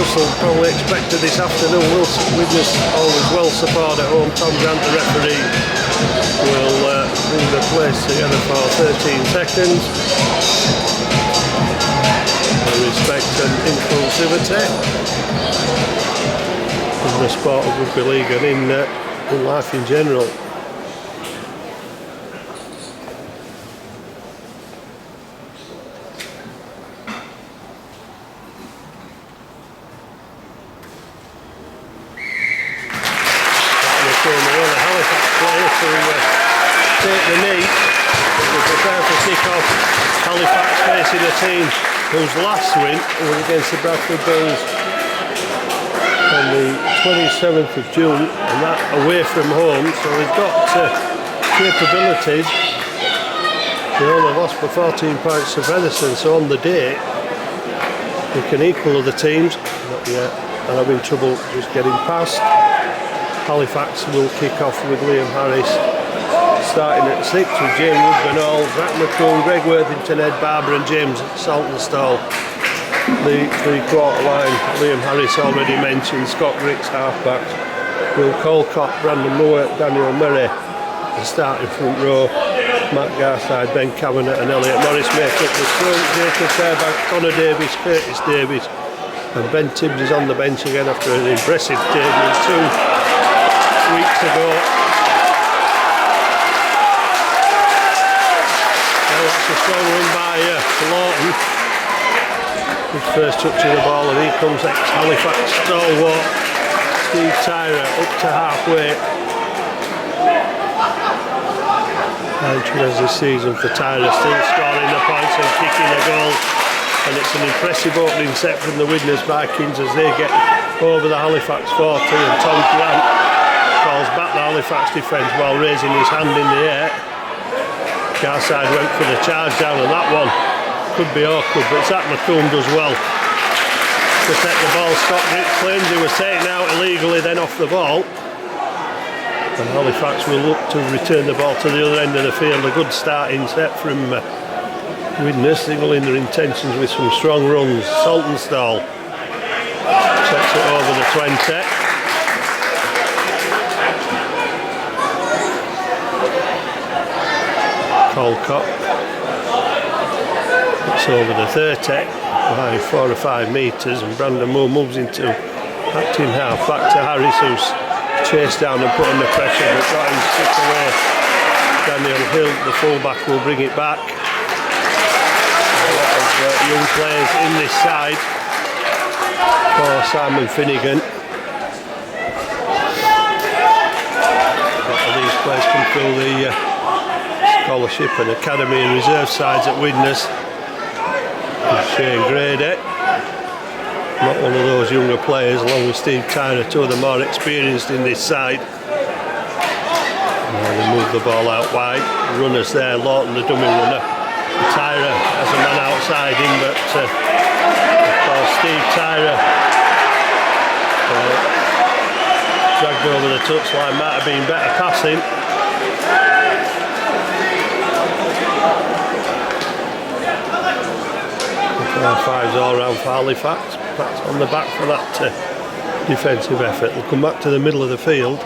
tussle probably expected this afternoon. Widnes always well supported at home. Tom Grant, the referee, will bring the place together for 13 seconds. Respect and inclusivity in the sport of rugby league and in life in general. Halifax player to take the knee. We prepare for kick-off. Halifax facing a team whose last win was against the Bradford Bulls on the 27th of June, and that away from home. So they've got capabilities. They only lost by 14 points to Venison, so on the day they can equal other teams. Not yet, and having trouble just getting past. Halifax will kick off with Liam Harris starting at 6 with James Woodburn-Hall, Zach McComb, Greg Worthington, Ed Barber and James Saltonstall. The three-quarter line, Liam Harris already mentioned, Scott Griggs halfbacks, Will Colcott, Brandon Moore, Daniel Murray, the starting front row, Matt Garside, Ben Kavanagh and Elliot Morris make up the front, Jacob Fairbank, Connor Davis, Curtis Davis and Ben Tibbs is on the bench again after an impressive debut 2 weeks ago. Well, that's a strong run by Lawton. His first touch of the ball, and here comes ex-Halifax stalwart Steve Tyra up to halfway. Entry this season for Tyra, still scoring the points and kicking a goal. And it's an impressive opening set from the Widnes Vikings as they get over the Halifax 40, and Tom Grant calls back the Halifax defence while raising his hand in the air. Garside went for the charge down, and that one could be awkward, but Zach McComb does well to take the ball. Scott Griggs claims he was taken out illegally, then off the ball. And Halifax will look to return the ball to the other end of the field. A good starting set from Widnes, signaling their intentions with some strong runs. Saltonstall sets it over the 20. Colcott, it's over the 30 by 4 or 5 metres, and Brandon Moore moves into acting half back to Harris, who's chased down and put under pressure but got him 6 away. Daniel Hill, the fullback, will bring it back. A lot of young players in this side for Simon Finnegan. A lot of these players come through the scholarship and academy and reserve sides at Widnes. Shane Grady, not one of those younger players, along with Steve Tyra, 2 of the more experienced in this side. Now they move the ball out wide. Runners there, Lawton the dummy runner. Tyra has a man outside him, but of course Steve Tyra dragged over the touchline, might have been better passing. Fives all round for Halifax. That's on the back for that defensive effort. They'll come back to the middle of the field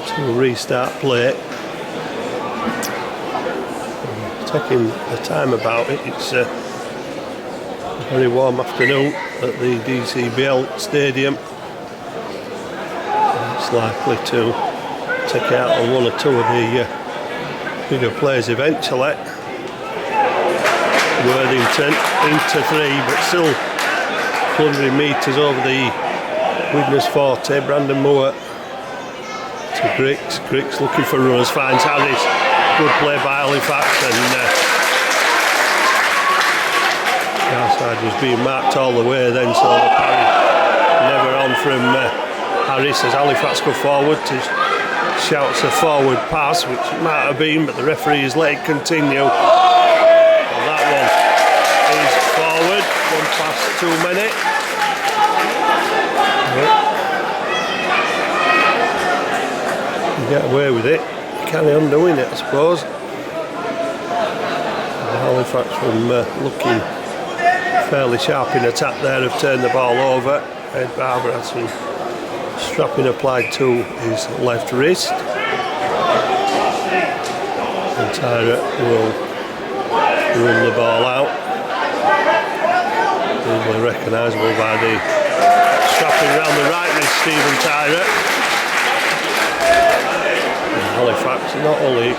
to restart play. Taking the time about it, it's a very warm afternoon at the DCBL Stadium. It's likely to take out on 1 or 2 of the bigger players eventually. Worthington into 3, but still 100 metres over the Widnes 40. Brandon Moore to Griggs. Griggs looking for runners, finds Harris. Good play by Halifax, and Garside was being marked all the way then, so the parry never on from Harris as Halifax go forward to shouts a forward pass, which it might have been, but the referee has let it continue. Forward, 1 pass too many. You get away with it, you carry on doing it, I suppose. The Halifax from looking fairly sharp in attack there, have turned the ball over. Ed Barber had some strapping applied to his left wrist. And Tyra will run the ball out. Easily recognisable by the strapping around the right wrist, Stephen Tyra. And Halifax not only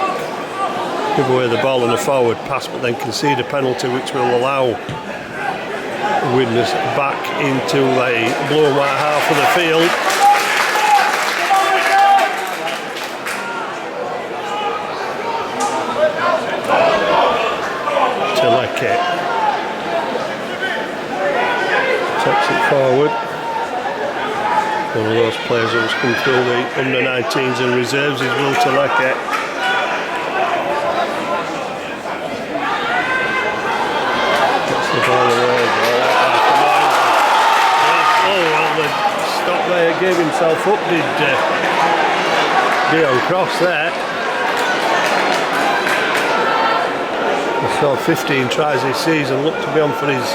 give away the ball on a forward pass, but then concede a penalty which will allow Widnes back into the blue and white half of the field. Teleke takes it forward. One of those players who's come through the under-19s and reserves is Will Teleke. Gets the ball away. Oh, well, the stop there gave himself up, did Dion Cross there. He saw 15 tries this season, looked to be on for his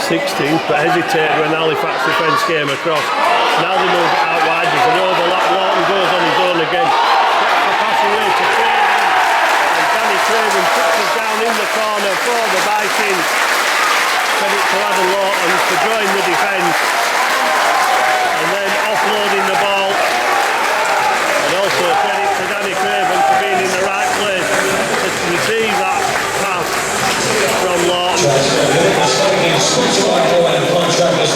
16th, but hesitated when Halifax defence came across. Now they move it out wide, there's an overlap, Lawton goes on his own again. Gets the pass away to Craven, and Danny Craven puts it down in the corner for the Vikings. Credit to Adam Lawton for drawing the defence, and then offloading the ball. And also credit to Danny Craven for being in the right place to receive that pass from Lawton.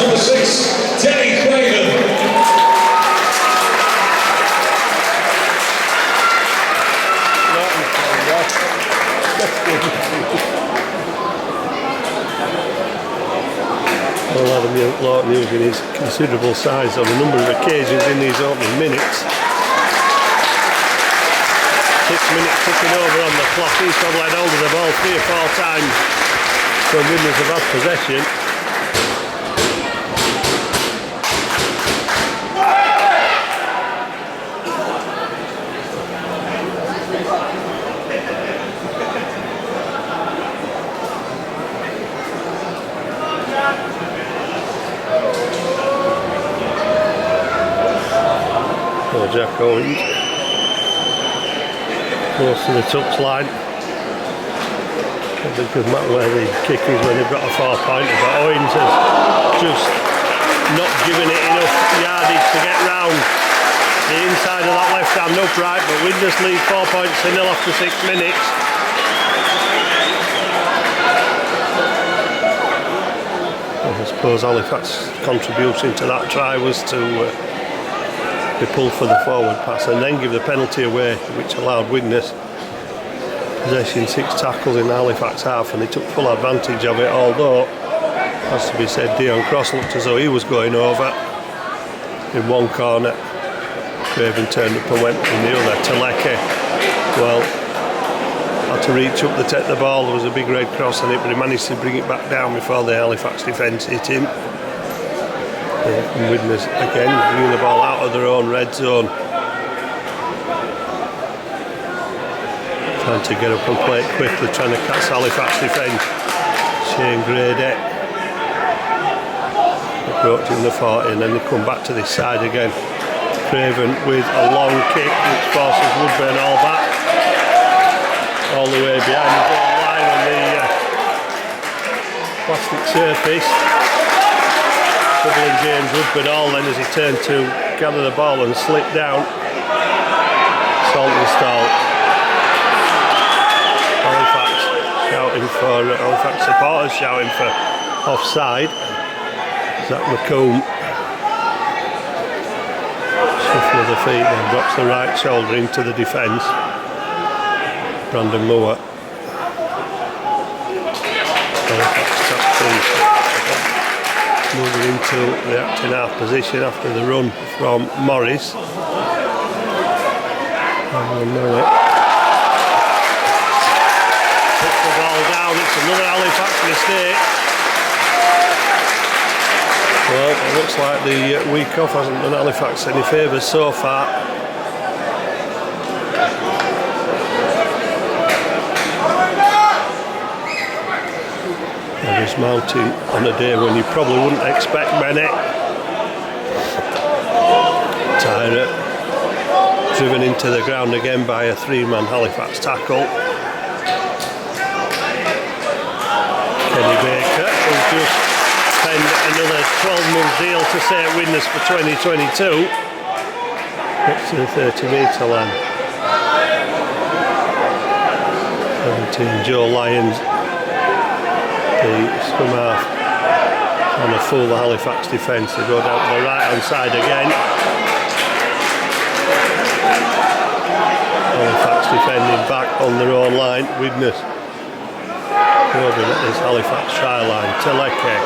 Number 6, Danny Craven. Lawton using his considerable size on a number of occasions in these opening minutes. 6 minutes ticking over on the clock. He's probably had hold of the ball 3 or 4 times, so Widnes have had possession. Jack Owens close to the touchline. It doesn't matter where the kick is when they've got a 4-pointer, but Owens has just not given it enough yardage to get round the inside of that left hand upright, but Widnes lead 4 points to 0 after 6 minutes. I suppose Halifax's contribution to that try was to be pulled for the forward pass and then give the penalty away, which allowed Widnes possession 6 tackles in the Halifax half, and they took full advantage of it, although, has to be said, Dion Cross looked as though he was going over in one corner. Craven turned up and went in the other. Teleke, well, had to reach up to take the ball. There was a big red cross on it, but he managed to bring it back down before the Halifax defence hit him. And Widnes again bringing the ball out of their own red zone, trying to get up and play it quickly, trying to catch Halifax defence. Shane Grady approaching the 40, and then they come back to this side again. Craven with a long kick which forces Woodburn all the way behind the goal line on the plastic surface. Doubling James Woodburn all then as he turned to gather the ball and slip down. Saltonstall. Halifax supporters shouting for offside. Zach McComb, shuffle of the feet, then drops the right shoulder into the defence. Brandon Moore. Moving into the acting half position after the run from Morris. Puts the ball down, it's another Halifax mistake. Well, it looks like the week off hasn't done Halifax any favours so far. dismounting on a day when you probably wouldn't expect Bennett. Tyra driven into the ground again by a 3-man Halifax tackle. Kenny Baker, who's just penned another 12-month deal to stay at Widnes for 2022. Gets to the 30-metre line. 17, Joe Lyons, the scrum half, trying to fool the Halifax defence. They go down to the right-hand side again. Halifax defending back on their own line. Widnes moving at this Halifax try line. Teleke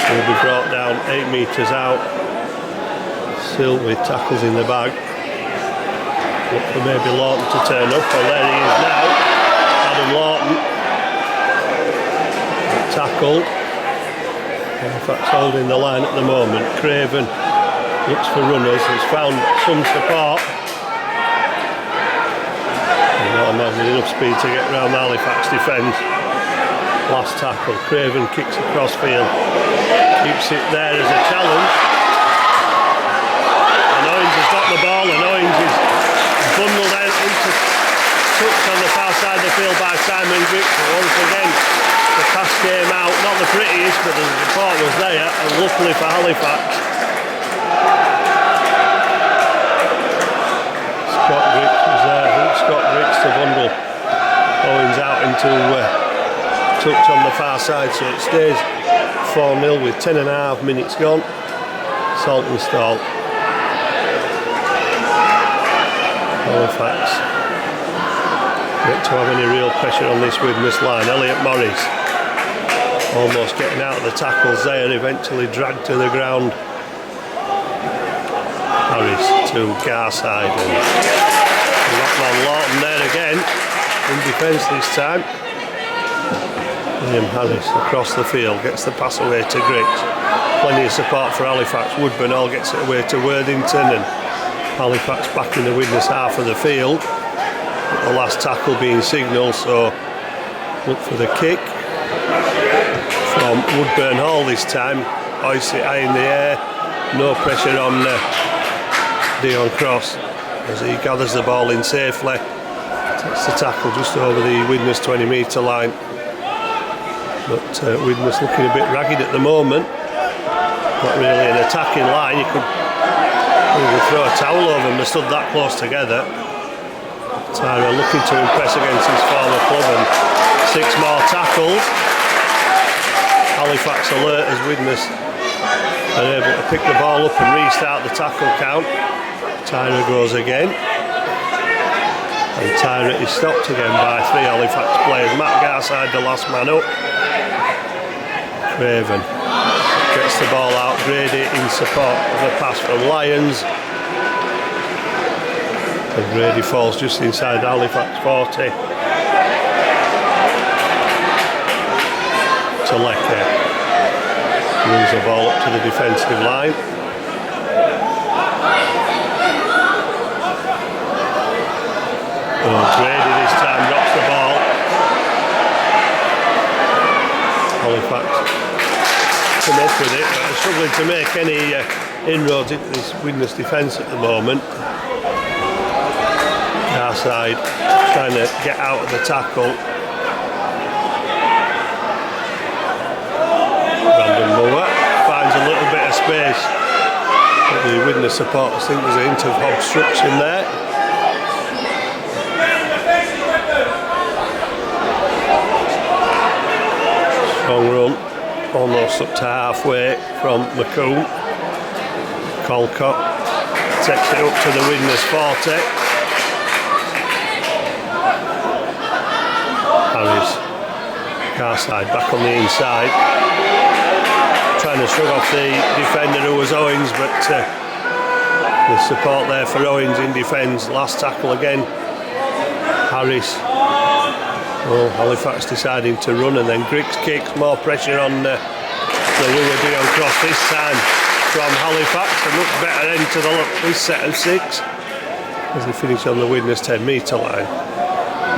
will be brought down 8 metres out. Still with tackles in the bag. Look for maybe Lawton to turn up. Well, there he is now. Adam Lawton. Tackle. Halifax holding the line at the moment. Craven looks for runners. He's found some support. Not having enough speed to get around the Halifax defence. Last tackle. Craven kicks across field. Keeps it there as a challenge. And Owens has got the ball, and Owens is bundled out into touch on the far side of the field by Simon Griggs. But once again, the pass came out. Not the prettiest, but the support was there. And luckily for Halifax, Scott Griggs was there. Scott Griggs to bundle Owens out into touch on the far side, so it stays 4-0 with 10.5 minutes gone. Saltonstall. Halifax yet to have any real pressure on this Widnes line. Elliot Morris almost getting out of the tackles there, eventually dragged to the ground. Harris to Garside, and Lockman Lawton there again in defence this time. William Harris across the field gets the pass away to Griggs. Plenty of support for Halifax. Woodburn all gets it away to Worthington, and Halifax back in the Widnes half of the field. The last tackle being signalled, so look for the kick from Woodburn Hall this time. Hoists it high in the air. No pressure on Dion Cross as he gathers the ball in safely. Takes the tackle just over the Widnes 20-metre line. But Widnes looking a bit ragged at the moment. Not really an attacking line. You could throw a towel over them. They stood that close together. Tyra looking to impress against his former club, and 6 more tackles. Halifax alert as Widnes are able to pick the ball up and restart the tackle count. Tyra goes again. And Tyra is stopped again by 3 Halifax players. Matt Garside, the last man up. Craven gets the ball out. Grady in support of a pass from Lyons. And Grady falls just inside the Halifax 40. Teleke moves the ball up to the defensive line. Grady this time drops the ball. Halifax come up with it, but they're struggling to make any inroads into this Widnes defence at the moment. Garside trying to get out of the tackle. Brandon Moore finds a little bit of space, but the Widnes supporters think there's a hint of obstruction there. Strong run, almost up to halfway from McComb. Colcott takes it up to the Widnes 40. Harris, Garside back on the inside, trying to shrug off the defender who was Owens, but the support there for Owens in defence. Last tackle again, Harris. Well, Halifax deciding to run, and then Griggs kicks, more pressure on the winger Dion Cross this time from Halifax. A much better end to this set of 6 as they finish on the Widnes 10-metre line.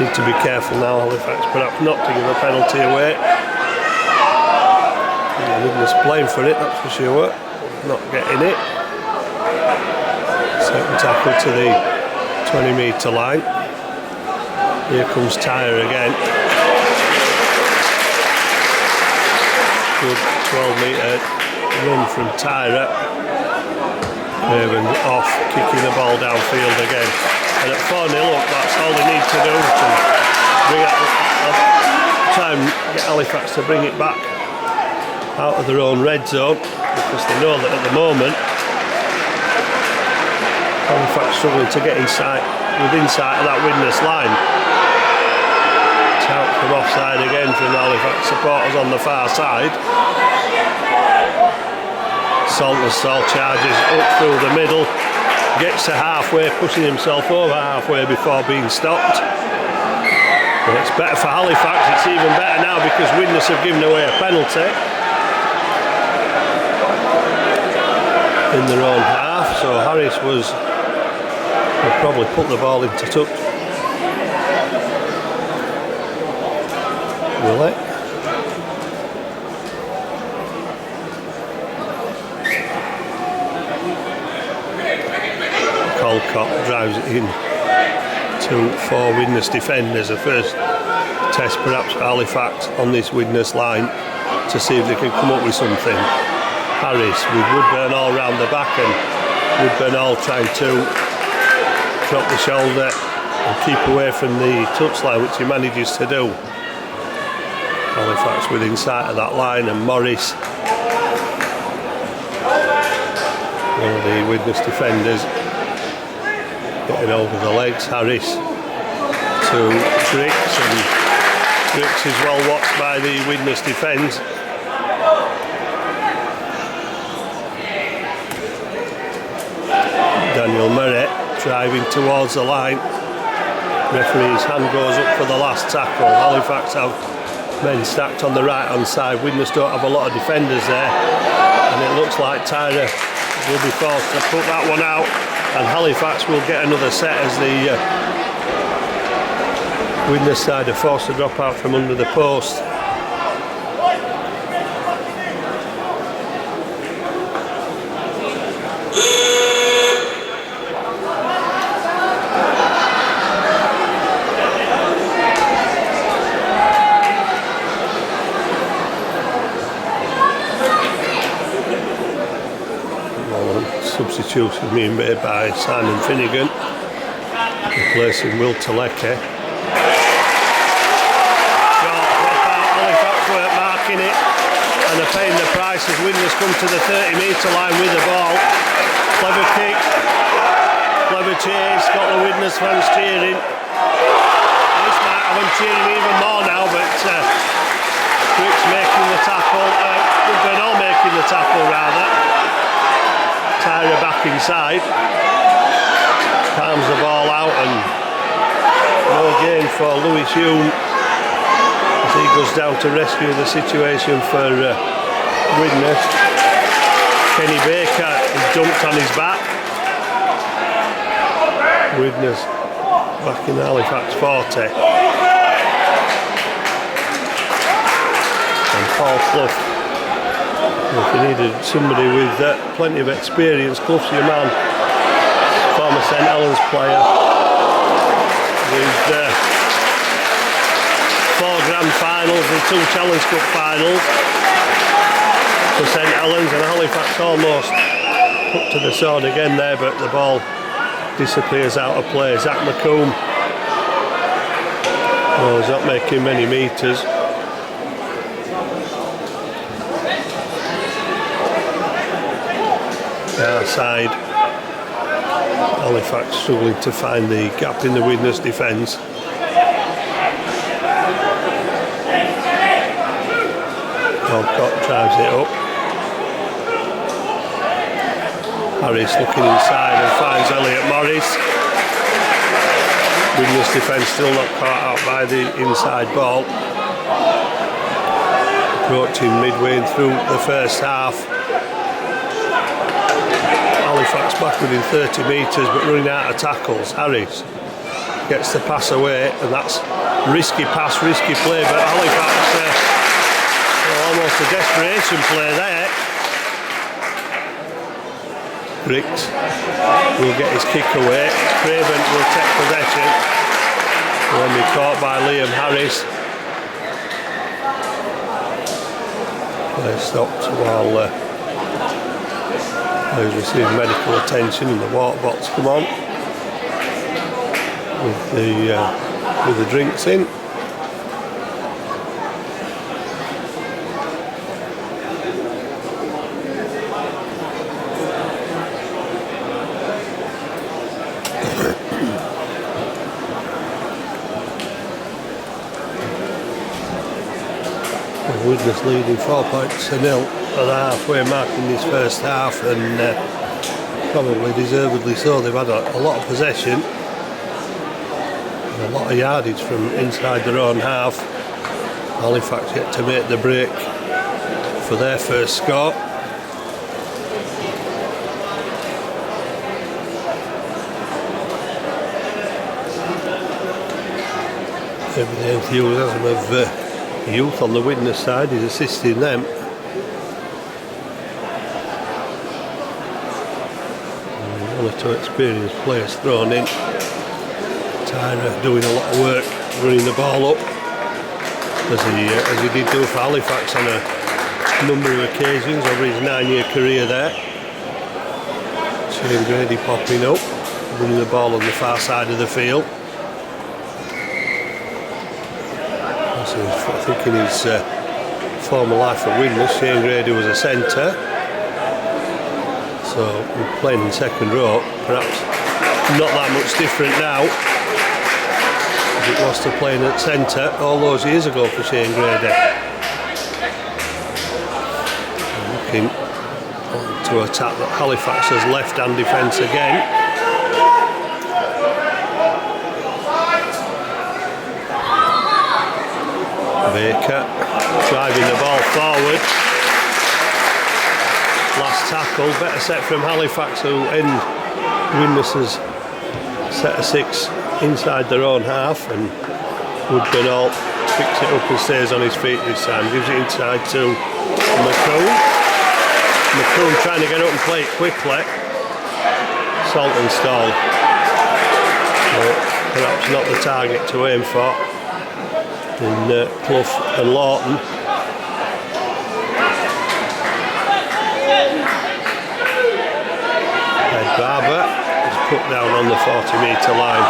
Need to be careful now, Halifax, perhaps not to give a penalty away. Widnes playing for it, that's for sure. Not getting it. Second tackle to the 20-metre line. Here comes Tyre again. Good 12-metre run from Tyre. Craven off, kicking the ball downfield again. And at 4-0 up, that's all they need to do to try and get Halifax to bring it back out of their own red zone, because they know that at the moment Halifax struggling to get within sight of that Widnes line. Out from offside again from Halifax supporters on the far side. Saltonstall charges up through the middle, gets to halfway, pushing himself over halfway before being stopped. But it's better for Halifax, it's even better now because Widnes have given away a penalty in their own half, so Harris will probably put the ball into touch. Will it? Colcott drives it in to 4 Widnes defenders. The first test perhaps for Halifax on this Widnes line to see if they can come up with something. Harris with Woodburn all round the back, and Woodburn all trying to drop the shoulder and keep away from the touchline, which he manages to do. Halifax within sight of that line, and Morris, one of the Widnes defenders, getting over the legs. Harris to Grix, and Grix is well watched by the Widnes defence. Daniel Murray driving towards the line. Referee's hand goes up for the last tackle. Halifax have men stacked on the right hand side. Widnes don't have a lot of defenders there, and it looks like Tyre will be forced to put that one out, and Halifax will get another set as the Widnes side are forced to drop out from under the post. Substitution being made by Simon Finnegan, replacing Will Teleke. Halifax weren't marking it, and they're paying the price as Widnes come to the 30-metre line with the ball. Clever kick, clever chase, got the Widnes fans cheering. This might have them cheering even more now, but Grix making the tackle, Woodburn all making the tackle rather. Tyre back inside, palms the ball out, and no gain for Lewis Hume as he goes down to rescue the situation for Widnes. Kenny Baker is dumped on his back. Widnes back in Halifax 40. And Paul Clough. If you needed somebody with plenty of experience, Clough's your man. Former St Helens player with 4 grand finals and 2 Challenge Cup finals for St Helens, and Halifax almost put to the sword again there, but the ball disappears out of play. Zach McComb, well, he's not making many metres. Side, Halifax struggling to find the gap in the Widnes defence. Colcott drives it up. Harris looking inside and finds Elliot Morris. Widnes defence still not caught out by the inside ball. Approaching midway through the first half. Halifax back within 30 metres but running out of tackles. Harris gets the pass away, and that's risky pass, risky play, but Halifax almost a desperation play there. Griggs will get his kick away. Craven will take possession. Will be caught by Liam Harris. Play stopped while he's receiving medical attention, and the water bots come on with the drinks in. Widnes leading 4 points to 0 at the halfway mark in this first half, and probably deservedly so. They've had a lot of possession and a lot of yardage from inside their own half. Halifax yet to make the break for their first score. Maybe the enthusiasm of youth on the Widnes side is assisting them. And 1 or 2 experienced players thrown in. Tyra doing a lot of work running the ball up, as he did do for Halifax on a number of occasions over his 9-year career there. Shane Grady popping up, running the ball on the far side of the field. I think in his former life at Widnes, Shane Grady was a centre, so we're playing in second row. Perhaps not that much different now as it was to playing at centre all those years ago for Shane Grady. And looking to attack that Halifax's left-hand defence again. Baker driving the ball forward. Last tackle, better set from Halifax, who end Widnes' set of 6 inside their own half, and Woodburn picks it up and stays on his feet this time. Gives it inside to McCoon. McCoon trying to get up and play it quickly. Saltonstall, perhaps not the target to aim for in Clough and Lawton. Ed Barber is put down on the 40-metre line.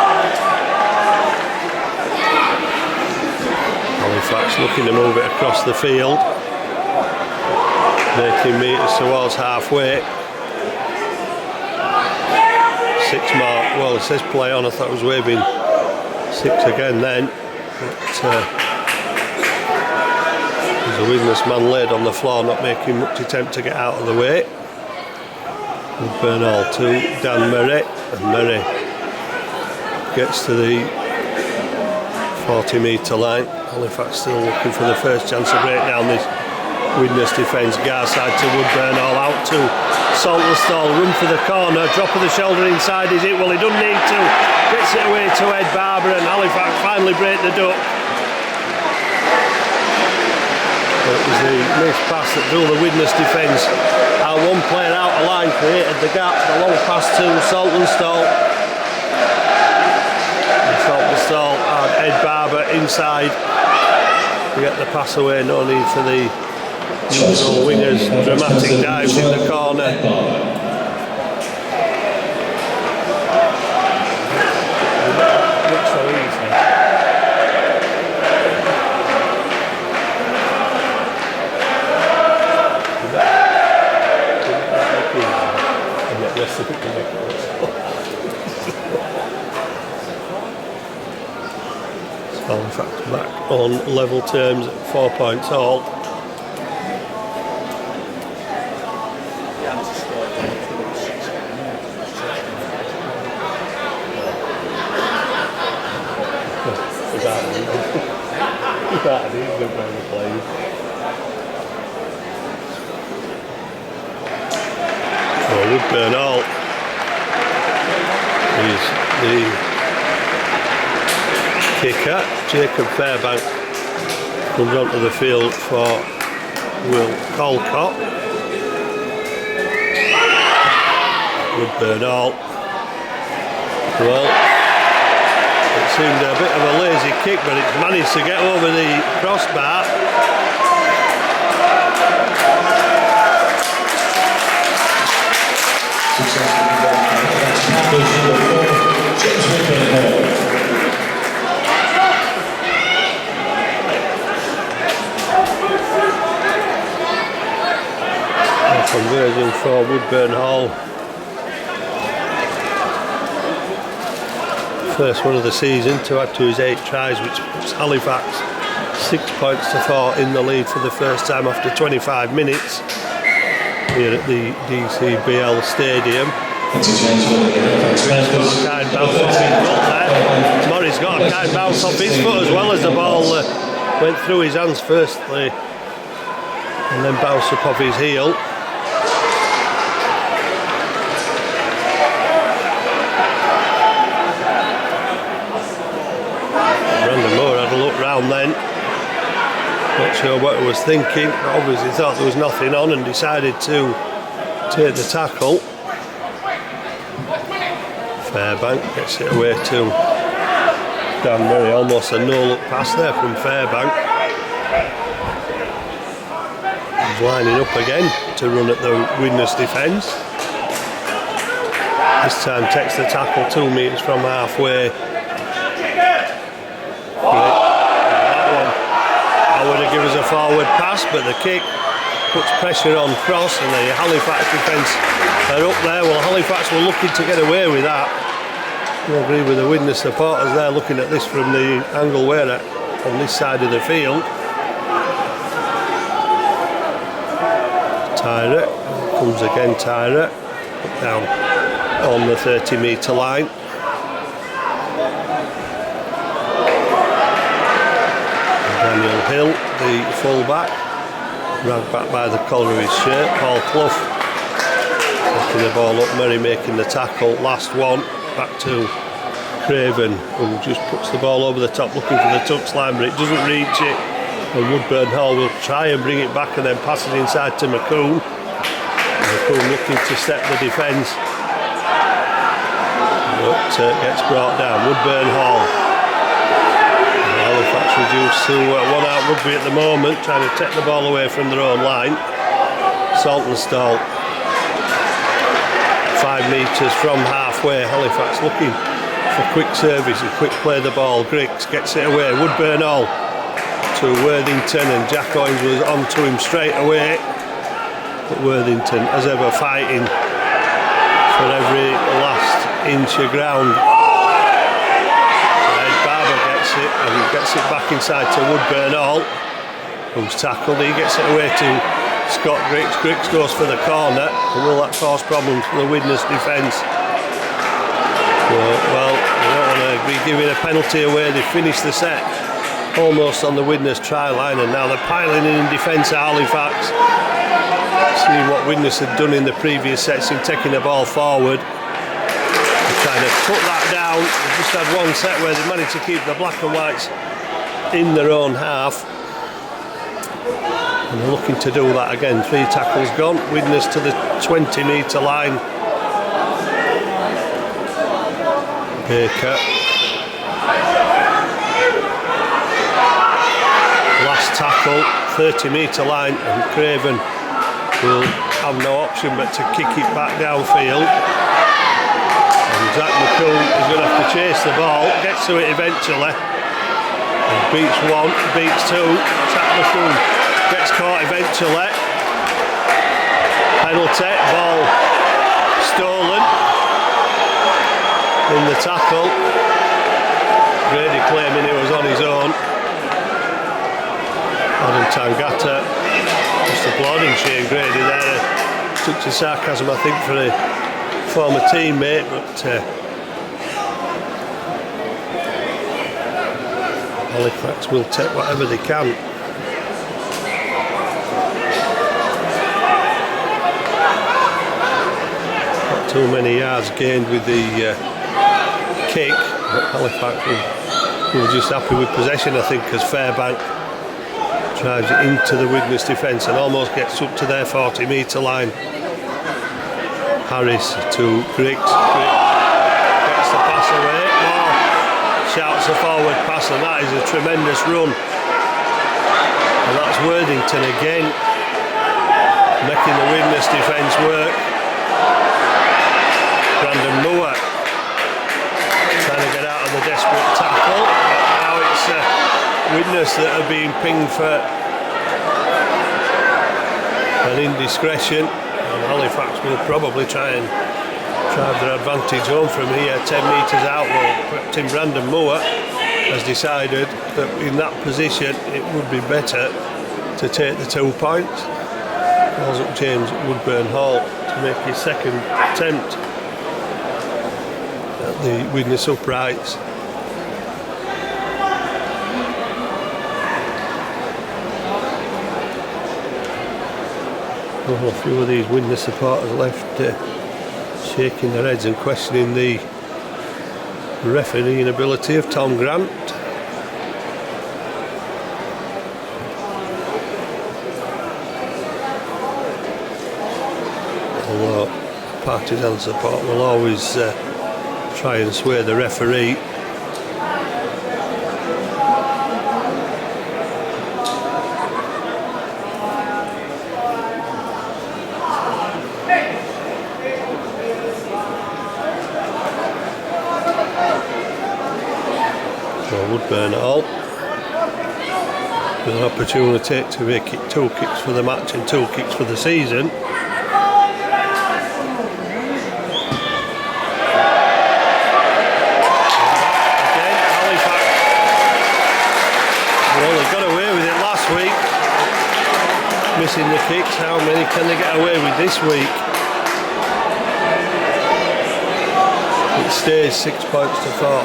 Halifax looking to move it across the field, 18 metres towards halfway. 6 mark, well it says play on, I thought it was waving 6 again then. But there's a Widnes man laid on the floor, not making much attempt to get out of the way. Bernal to Dan Murray, and Murray gets to the 40-metre line. Halifax still looking for the first chance to break down this Widnes defence. Garside to Woodburn, all out to Saltonstall, run for the corner, drop of the shoulder inside, is it? Well, he doesn't need to. Gets it away to Ed Barber, and Halifax finally break the duck. It was the missed pass that drew the Widnes defence. Our one player out of line created the gap. The long pass to Saltonstall. And Saltonstall and Ed Barber inside to get the pass away. No need for the usual wingers. Dramatic dives in the corner. Looks so easy. Halifax back on level terms at 4 points all. Woodburn all is the kicker. Jacob Fairbank comes onto the field for will Colcott. Woodburn Hall. Well, it seemed a bit of a lazy kick, but it's managed to get over the crossbar. Conversion for Woodburn Hall. First one of the season to add to his 8 tries, which puts Halifax 6 points to 4 in the lead for the first time after 25 minutes here at the DCBL Stadium. Morris got a kind bounce off his foot as well as the ball went through his hands firstly and then bounced up off his heel. Then, not sure what he was thinking, but obviously thought there was nothing on and decided to take the tackle. Fairbank gets it away to Dan Murray, almost a no-look pass there from Fairbank. He's lining up again to run at the Widnes defence. This time takes the tackle 2 metres from halfway. Would have given us a forward pass, but the kick puts pressure on Cross and the Halifax defence are up there. Well, Halifax were looking to get away with that. I agree with the Widnes supporters there looking at this from the angle we're at on this side of the field. Tyra comes again, Tyra down on the 30-metre line. Daniel Hill, the full-back, dragged back by the collar of his shirt. Paul Clough taking the ball up, Murray making the tackle, last one, back to Craven, who just puts the ball over the top looking for the touch line, but it doesn't reach it, and Woodburn Hall will try and bring it back and then pass it inside to McCoon. McCoon looking to step the defence, but gets brought down. Woodburn Hall. Halifax reduced to one-out rugby at the moment, trying to take the ball away from their own line. Saltonstall, 5 metres from halfway. Halifax looking for quick service and quick play the ball. Griggs gets it away. Woodburn Hall to Worthington, and Jack Owens was on to him straight away. But Worthington, as ever, fighting for every last inch of ground. And gets it back inside to Woodburn Hall, who's tackled. He gets it away to Scott Griggs. Griggs goes for the corner, and will that cause problems for the Widnes defence? Well, they don't want to be giving a penalty away. They finished the set almost on the Widnes try line, and now they're piling in defence at Halifax. Seeing what Widnes had done in the previous sets in taking the ball forward. Trying to put that down. They've just had one set where they managed to keep the black and whites in their own half, and they're looking to do that again. 3 tackles gone. Widnes to the 20-metre line. Baker. Last tackle, 30-metre line, and Craven will have no option but to kick it back downfield. Zach McCoon is going to have to chase the ball, gets to it eventually, and beats 1, beats 2. Zach McCoon gets caught eventually. Penalty, ball stolen in the tackle. Grady claiming it was on his own. Adam Tangata just applauding Shane Grady there. Took to sarcasm, I think, for a former teammate, but Halifax will take whatever they can. Not too many yards gained with the kick, but Halifax were just happy with possession, I think, as Fairbank drives it into the Widnes defence and almost gets up to their 40-metre line. Harris to Griggs. Gets the pass away. Moore shouts a forward pass, and that is a tremendous run. And that's Worthington again, making the Widnes defence work. Brandon Moore trying to get out of the desperate tackle. But now it's Widnes that are being pinged for an indiscretion. And Halifax will probably try and drive their advantage home from here, 10 metres out. Well, Captain Brandon Moore has decided that in that position it would be better to take the 2 points. Calls up James Woodburn Hall to make his second attempt at the Widnes uprights. A few of these Widnes supporters left shaking their heads and questioning the refereeing ability of Tom Grant. Although partisan support will always try and sway the referee. Woodburn Hall with an opportunity to make it 2 kicks for the match and 2 kicks for the season. Again, Halifax. Well, they got away with it last week, missing the kicks. How many can they get away with this week? It stays 6 points to 4.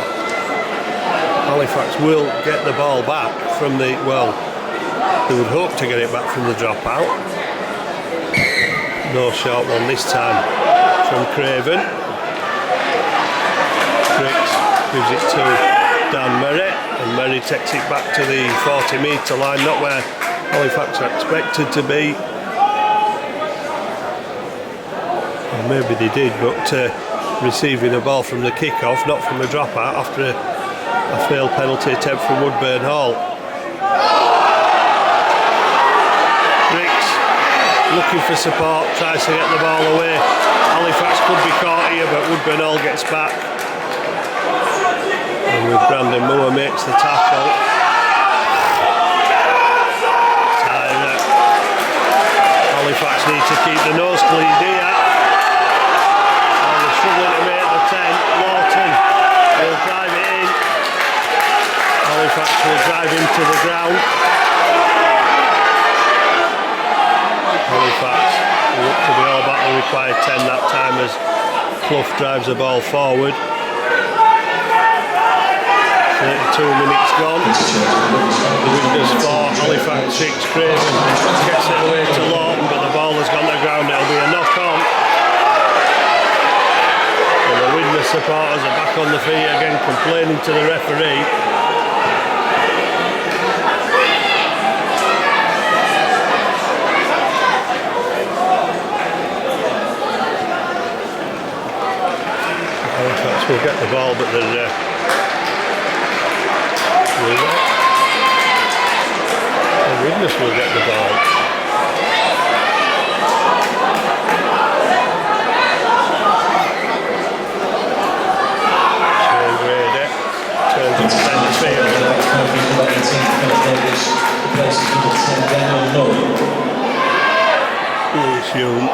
Halifax will get the ball back from the, well, they would hope to get it back from the dropout. No short one this time from Craven. Griggs gives it to Dan Merritt, and Merritt takes it back to the 40-metre line, not where Halifax are expected to be. Or maybe they did, but receiving a ball from the kick-off, not from the dropout, after a failed penalty attempt from Woodburn Hall. Griggs looking for support, tries to get the ball away. Halifax could be caught here, but Woodburn Hall gets back. And with Brandon Moore makes the tackle. Tyler. Halifax need to keep the nose clean here. And they're struggling to make the 10. Lawton will drive it in. Halifax will drive him to the ground. Halifax will look to be all back the required 10 that time as Clough drives the ball forward. 32 minutes gone. The Widnes 4, Halifax 6. Craven gets it away to Lawton, but the ball has gone to the ground. It'll be a knock on. And the Widnes supporters are back on the feet again, complaining to the referee. Halifax will get the ball, but they're Widnes will get the ball. Shane Grady turns into centre field. Lewis Hume,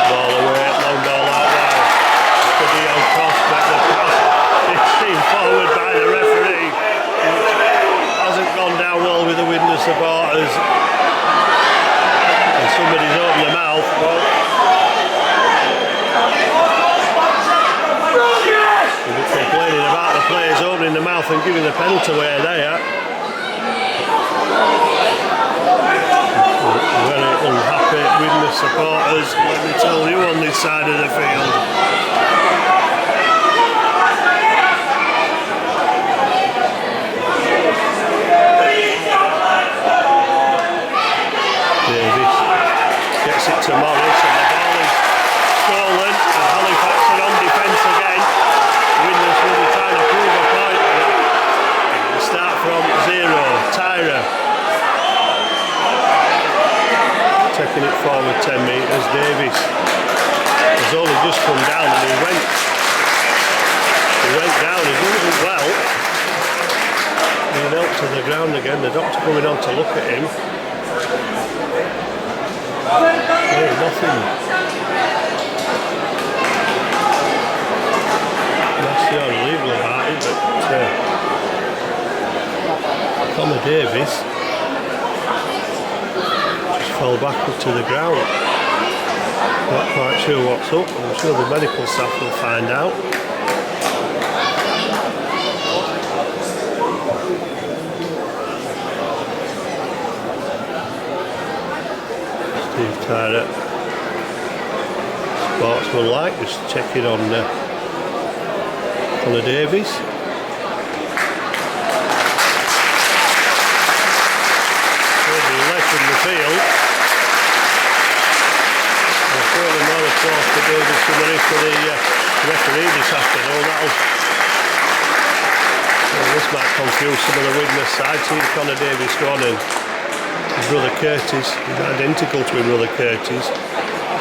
ball away, long ball out there. Steady on prospect, the pass is seen forward by the referee. Hasn't gone down well with the Widnes supporters. And somebody's opened their mouth. Well, they're complaining about the players opening their mouth and giving the penalty away there. Very unhappy Widnes supporters, let me tell you, on this side of the field. taking it forward 10 metres. Davis has only just come down and he went down, he done it well. He knelt to the ground again, the doctor coming on to look at him. Oh, nothing. That's the unbelievable about it, but Connor Davis just fell backward to the ground. Not quite sure what's up. I'm sure the medical staff will find out. Steve Tyler, sportsmanlike, just checking on Connor Davis. Left in the field. There's certainly more applause to Davis than there is for the referee this afternoon. This might confuse some of the Widnes side. Seeing Connor Davis go on and his brother Curtis, he's identical to his brother Curtis,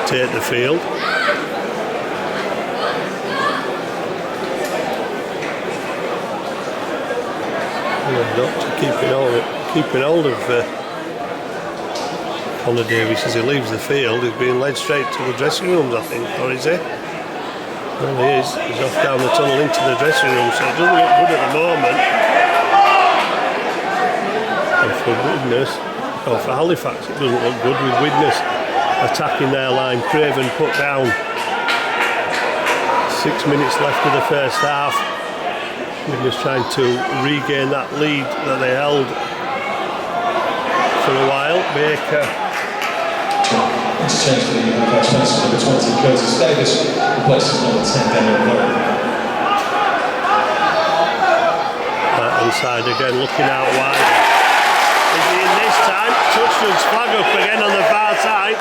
take the field. And the doctor keeping hold of Connor Davis as he leaves the field. He's being led straight to the dressing rooms, I think, or is he? Well, he is. He's off down the tunnel into the dressing room, so it doesn't look good at the moment. And for Widnes, or for Halifax, it doesn't look good with Widnes attacking their line. Craven put down. 6 minutes left of the first half. Widnes trying to regain that lead that they held for a while. Baker. Interchange for the Halifax Panthers, number 20, Curtis Davis, replaces number 10, Daniel Murray. Right inside again, looking out wide. Is he in this time? Touchdown's flag up again on the far side.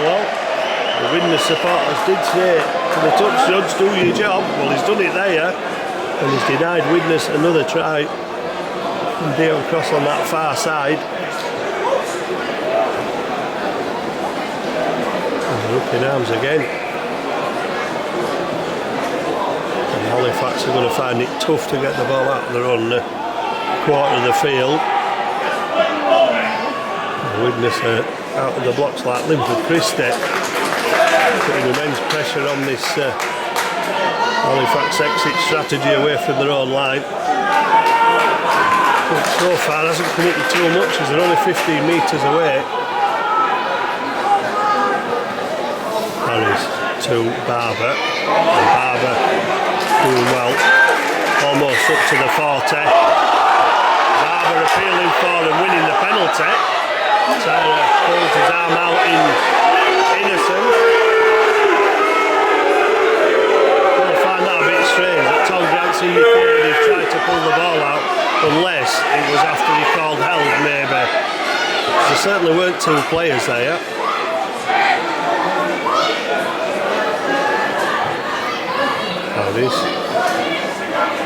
Well, the Widnes supporters did say to the touchdowns, do your job. Well, he's done it there, and he's denied Widnes another try. And Dion Cross on that far side. Up in arms again. And Halifax are going to find it tough to get the ball out of their own quarter of the field. Widnes out of the blocks like Linford Christie, putting immense pressure on this Halifax exit strategy away from their own line. But so far hasn't come up with too much as they're only 15 metres away. Harris to Barber, and Barber doing well, almost up to the 40. Barber appealing for and winning the penalty. Tyler pulls his arm out in innocence. You'll find that a bit strange that Tom Grant's indicated he's tried to pull the ball out, unless it was after he called held maybe. There certainly weren't two players there.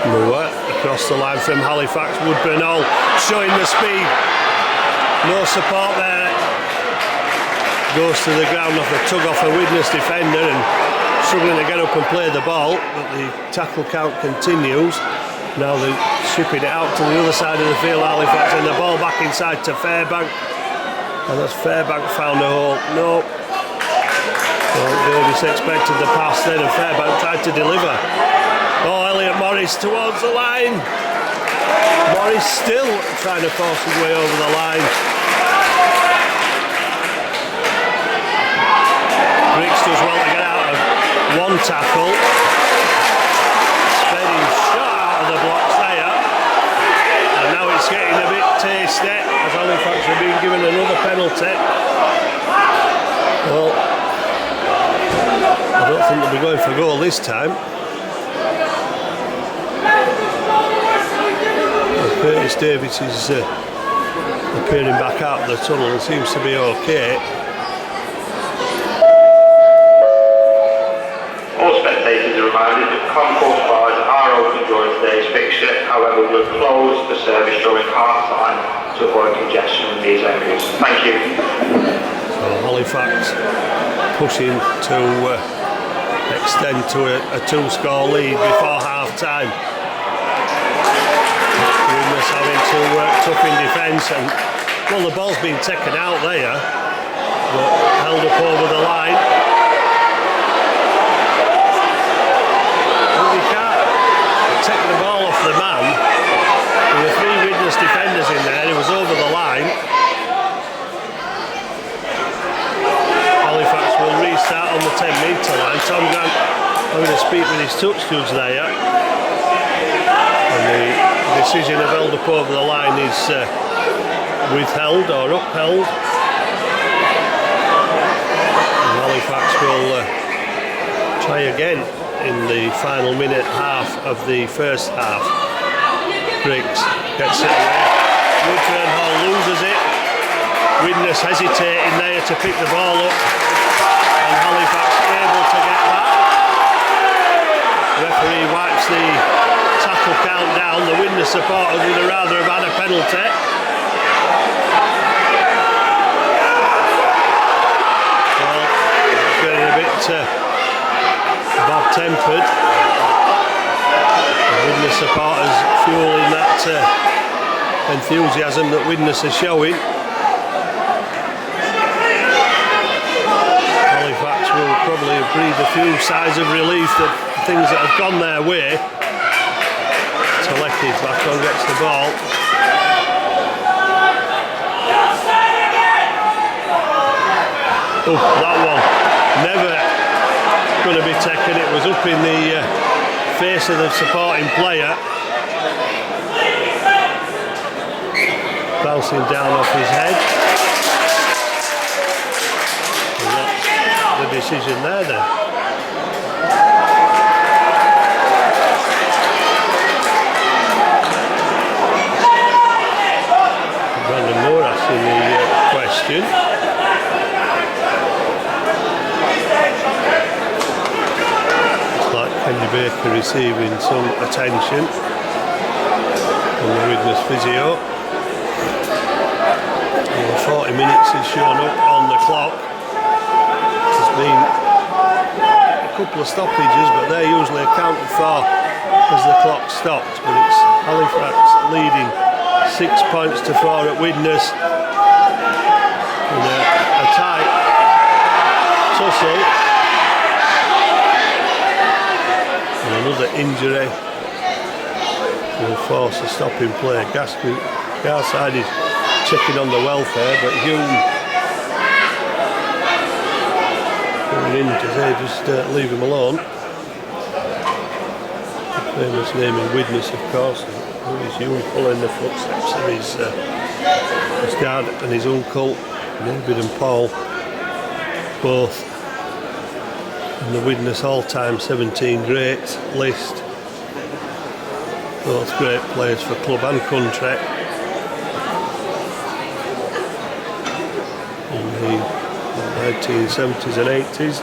Moore across the line from Halifax. Woodburn all showing the speed. No support there. Goes to the ground off a tug off a Widnes defender and struggling to get up and play the ball. But the tackle count continues. Now they're shipping it out to the other side of the field. Halifax and the ball back inside to Fairbank. And that's Fairbank found a hole. No. Well, Davis expected the pass then and Fairbank tried to deliver. Oh, Elliot Morris towards the line. Morris still trying to force his way over the line. Briggs does well to get out of one tackle. Spreading shot out of the blocks there. And now it's getting a bit tasty as Halifax are being given another penalty. Well, I don't think they'll be going for goal this time. Curtis Davis is appearing back out of the tunnel and seems to be okay. All spectators are reminded that concourse bars are open during today's fixture, however we'll close the service during half time to avoid congestion in these areas. Thank you. So Halifax pushing to extend to a 2-score lead before half-time. Widnes having to work tough in defence, and well, the ball's been taken out there, but held up over the line. But you can't take the ball off the man. There were 3 Widnes defenders in there. He was over the line. Halifax will restart on the 10-metre line. Tom Grant having to speak with his touch judge there. And the decision of held up over the line is withheld or upheld. And Halifax will try again in the final minute half of the first half. Briggs gets it away. Woodford Hall loses it. Widnes hesitating there to pick the ball up, and Halifax able to get back. Referee wipes the tackle count down. The Widnes supporters would have rather have had a penalty. Well, getting a bit bad-tempered. The Widnes supporters fueling that enthusiasm that Widnes are showing. Halifax will probably have breathed a few sighs of relief that things that have gone their way. Teleki's back on, gets the ball. Oh, that one never going to be taken. It was up in the face of the supporting player. Bouncing down off his head. And that's the decision there then. Brandon Moore asking the question. It's like Kenny Baker receiving some attention from the Widnes physio. 40 minutes is shown up on the clock. There's been a couple of stoppages, but they're usually accounted for as the clock stopped. But it's Halifax leading 6 points to 4 at Widnes. In a tight tussle. And another injury will force a stopping play. Garside is checking on the welfare, but Hume going in to say just leave him alone. The famous name in Widnes, of course. Louis Hume following the footsteps of his dad and his uncle, David and Paul, both in the Widnes all-time 17 greats list. Both great players for club and country. In the 1970s and 80s.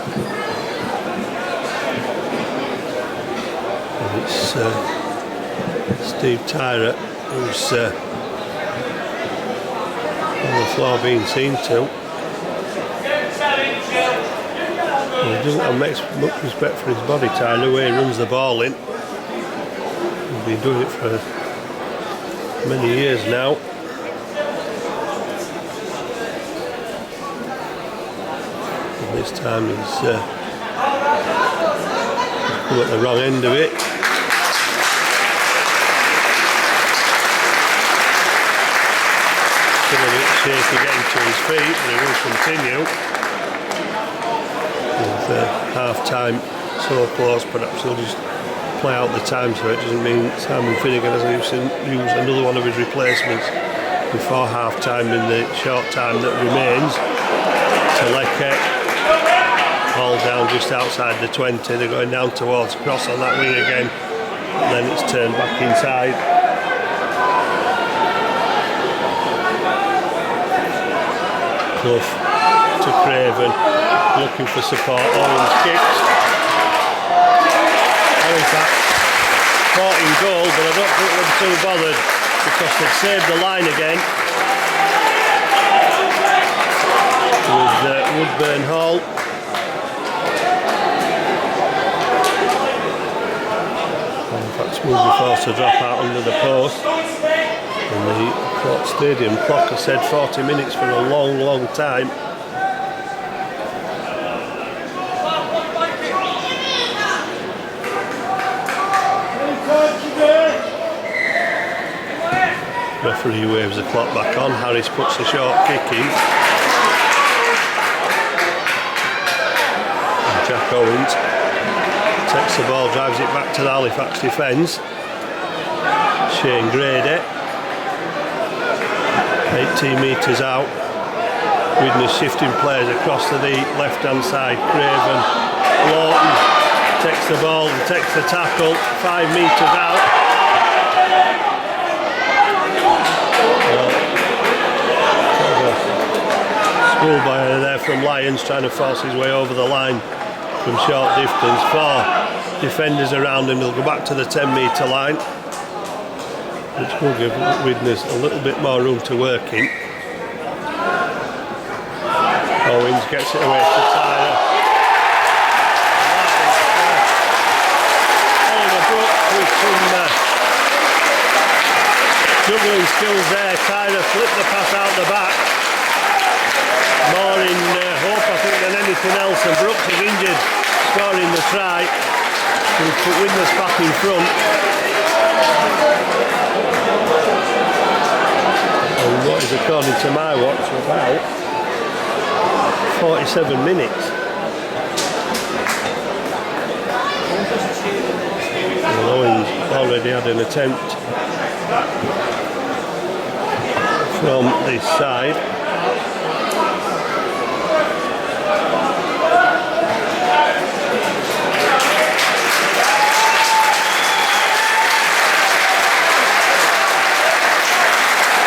And it's Steve Tyra who's on the floor being seen to. He doesn't have much respect for his body, Tyra, the way he runs the ball in. He's been doing it for many years now. This time he's come at the wrong end of it. Still a bit shaky getting to his feet, but he will continue. With half-time so close, perhaps he'll just play out the time so it doesn't mean Simon Finnegan has to use another one of his replacements before half-time in the short time that remains. Teleke all down just outside the 20, they're going down towards cross on that wing again, and then it's turned back inside. Clough to Craven, looking for support. Owens kicks. Halifax caught in goal, but I don't think they're too bothered because they've saved the line again. With Woodburn Hall. Halifax will be forced to drop out under the post. And the Court Stadium clock has said 40 minutes for a long, long time. Referee waves the clock back on. Harris puts a short kick in. And Jack Owens takes the ball, drives it back to the Halifax defence. Shane Grady. 18 metres out. Widnes shifting players across to the left hand side. Craven, Lawton takes the ball and takes the tackle. 5 metres out. Schoolboy there from Lions trying to force his way over the line from short distance. 4 defenders around him. He'll go back to the 10 metre line, which will give Widnes a little bit more room to work in. Owens gets it away to Tyler. Oliver Brooks with some juggling skills there. Tyler flipped the pass out the back. More in hope, I think, than anything else, and Brooks is injured, scoring the try. He'll put Widnes back in front. And what is, according to my watch, about 47 minutes. And Owens already had an attempt from this side.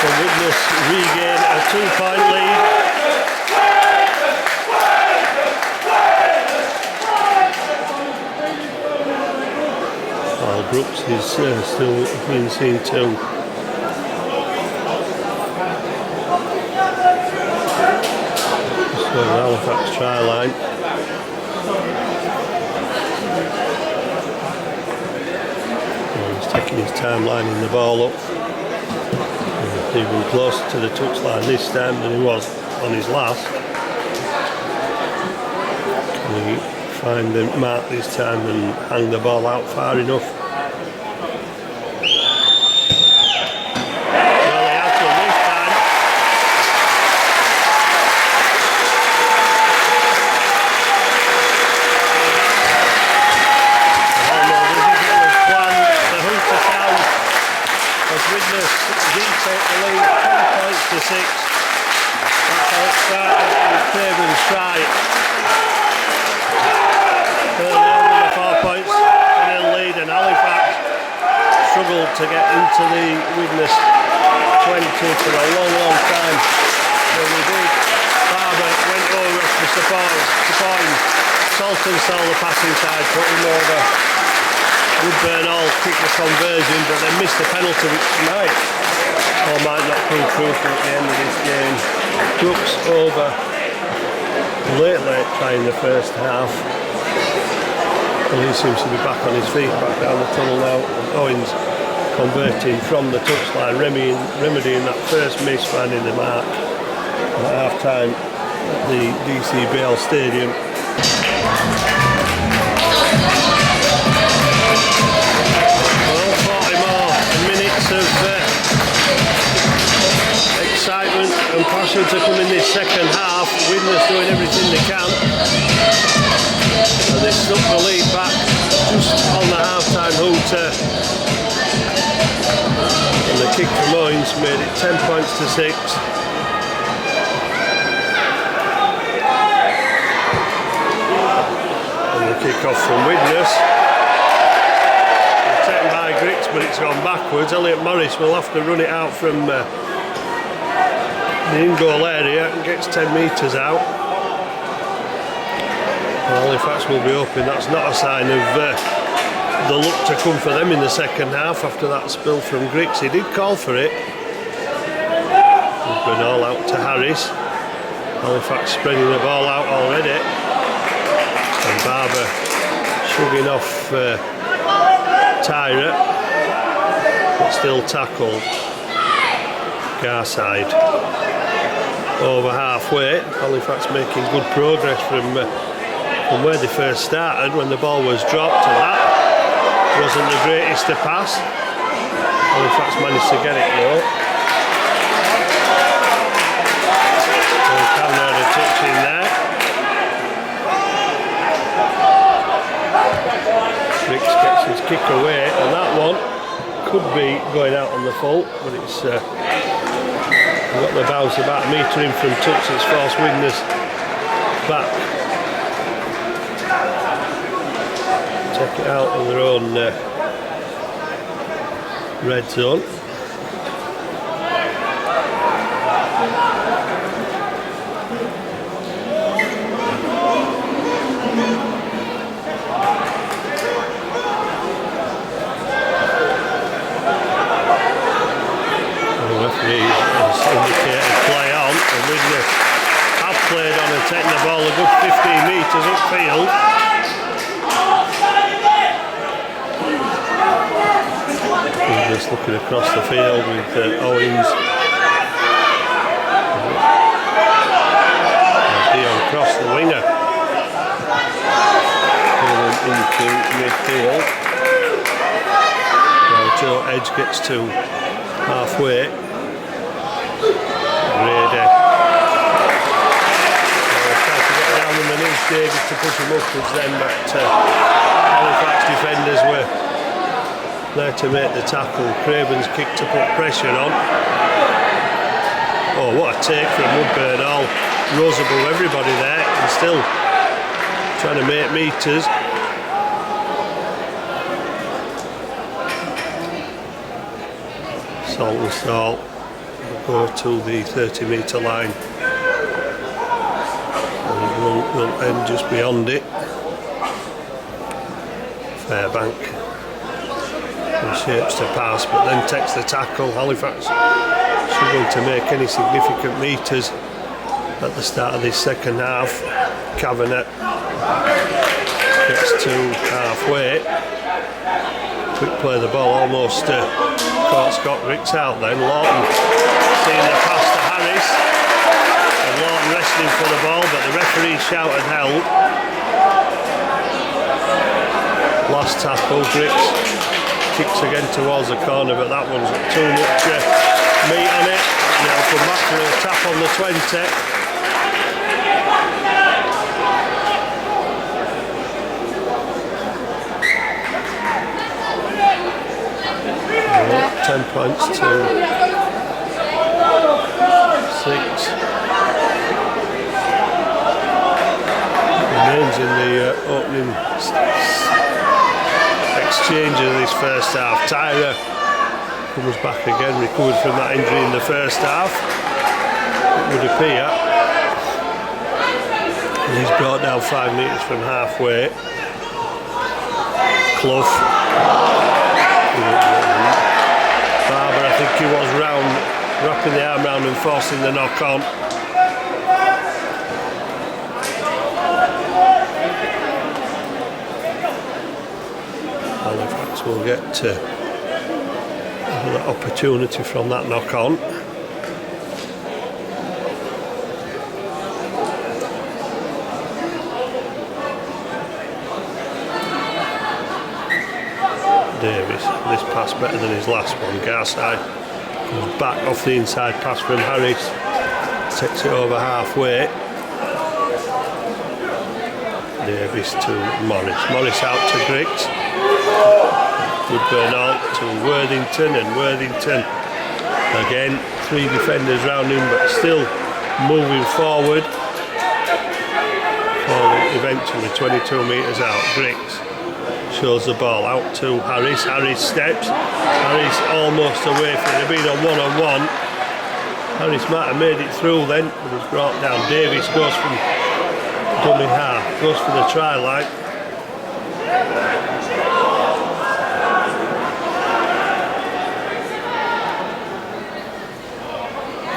Widnes regain a 2-point lead. While Brooks is still being seen to the Halifax try line. He's taking his time lining the ball up. Even closer to the touchline this time than he was on his last. Can he find the mark this time and hang the ball out far enough? Well, he has done this time. Almost as if it was planned. The Hunter Town as Widnes retake the lead, 10 points to 6. That's how it started with Craven's try. Early on with the 4 points in the lead, and Halifax struggled to get into the Widnes 20 for a long, long time. When we did, Barber went over to supporting Salton saw the passing side, put him over. Woodburn all kicked the conversion, but they missed the penalty, which might or might not prove crucial at the end of this game. Brooks over late try in the first half. And he seems to be back on his feet, back down the tunnel now. And Owens converting from the touchline, remedying that first miss, finding the mark. And at half time at the DCBL Stadium. 40 more minutes of excitement and passion to come in this second half. Widnes doing everything they can. And they stuck the lead back just on the half-time hooter. And the kick from Owens made it 10 points to 6. And the kick off from Widnes. Taken by Griggs, but it's gone backwards. Elliot Morris will have to run it out from the in-goal area and gets 10 metres out. Halifax will be open. That's not a sign of the luck to come for them in the second half after that spill from Griggs. He did call for it. He's been all out to Harris. Halifax spreading the ball out already. And Barber shugging off Tyra, but still tackled. Garside over halfway. Halifax making good progress from where they first started when the ball was dropped, and that wasn't the greatest to pass. Halifax managed to get it though. Cameron had a touch in there. Ricks gets his kick away, and that one could be going out on the full, but it's got the bounce about a metre in from touch. It's forced Widnes back. Take it out on their own red zone. Indicated play on, and Widnes have played on and taken the ball a good 15 metres upfield. Widnes looking across the field with Owens. Dion Cross, the winger, going into midfield. Now Joe Edge gets to halfway. Brady. Trying to get down on the knees, Davis to push him upwards then, but Halifax defenders were there to make the tackle. Craven's kick to put pressure on. Oh, what a take from Woodburn. All rose above everybody there and still trying to make metres. Salt and Salt go to the 30-metre line, and will end just beyond it. Fairbank shapes to pass, but then takes the tackle. Halifax struggling to make any significant metres at the start of this second half. Kavanagh gets to halfway. Quick play the ball, almost caught Scott Ricks out then. Lawton seeing the pass to Harris, and Lawton wrestling for the ball, but the referee shouted help. Last tackle, Ricks kicks again towards the corner, but that one's got too much meat on it. Now come back for a tap on the 20. 10 points to 6. Remains in the opening exchange of this first half. Tyra comes back again, recovered from that injury in the first half, it would appear. And he's brought down 5 metres from halfway. Clough. Barber, I think he was round, wrapping the arm round and forcing the knock on. Halifax will get another opportunity from that knock on. Davis, this pass better than his last one. Garside comes back off the inside pass from Harris, takes it over halfway. Davis to Morris, Morris out to Griggs. Woodburn out to Worthington, and Worthington again, 3 defenders round him, but still moving forward. Falling eventually 22 metres out. Griggs shows the ball out to Harris. Harris steps. Harris almost away from it. Being a one-on-one. Harris might have made it through then, but he's brought down. Davis goes from dummy half, goes for the try line.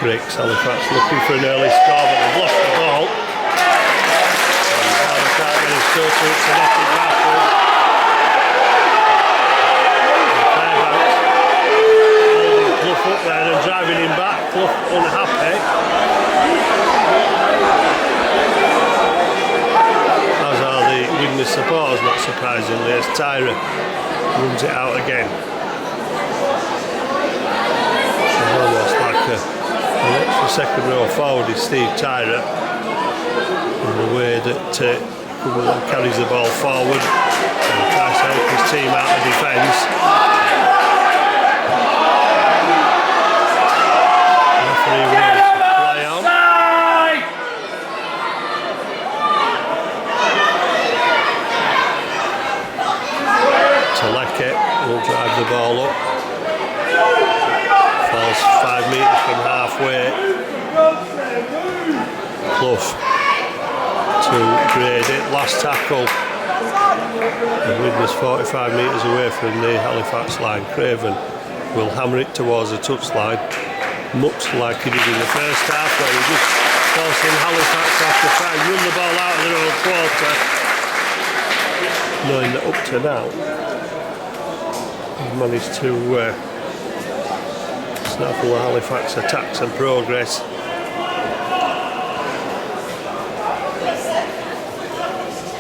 bricks. Halifax looking for an early score, but they've lost the ball. And now they can't get it still, so it's a netted backward. Clough up there and driving him back. Clough unhappy. As are the Widnes supporters, not surprisingly, as Tyra runs it out again. It's almost like an extra second row forward is Steve Tyra, in the way that carries the ball forward and tries to help his team out of defence. Referee wins play on. Teleke will drive the ball up. Falls 5 metres from halfway. Clough to Grady. Last tackle. And Widnes 45 metres away from the Halifax line. Craven will hammer it towards the touchline, much like he did in the first half, where he just forcing Halifax off to try and run the ball out of their own quarter, knowing that up to now he's managed to snaffle the Halifax attacks and progress.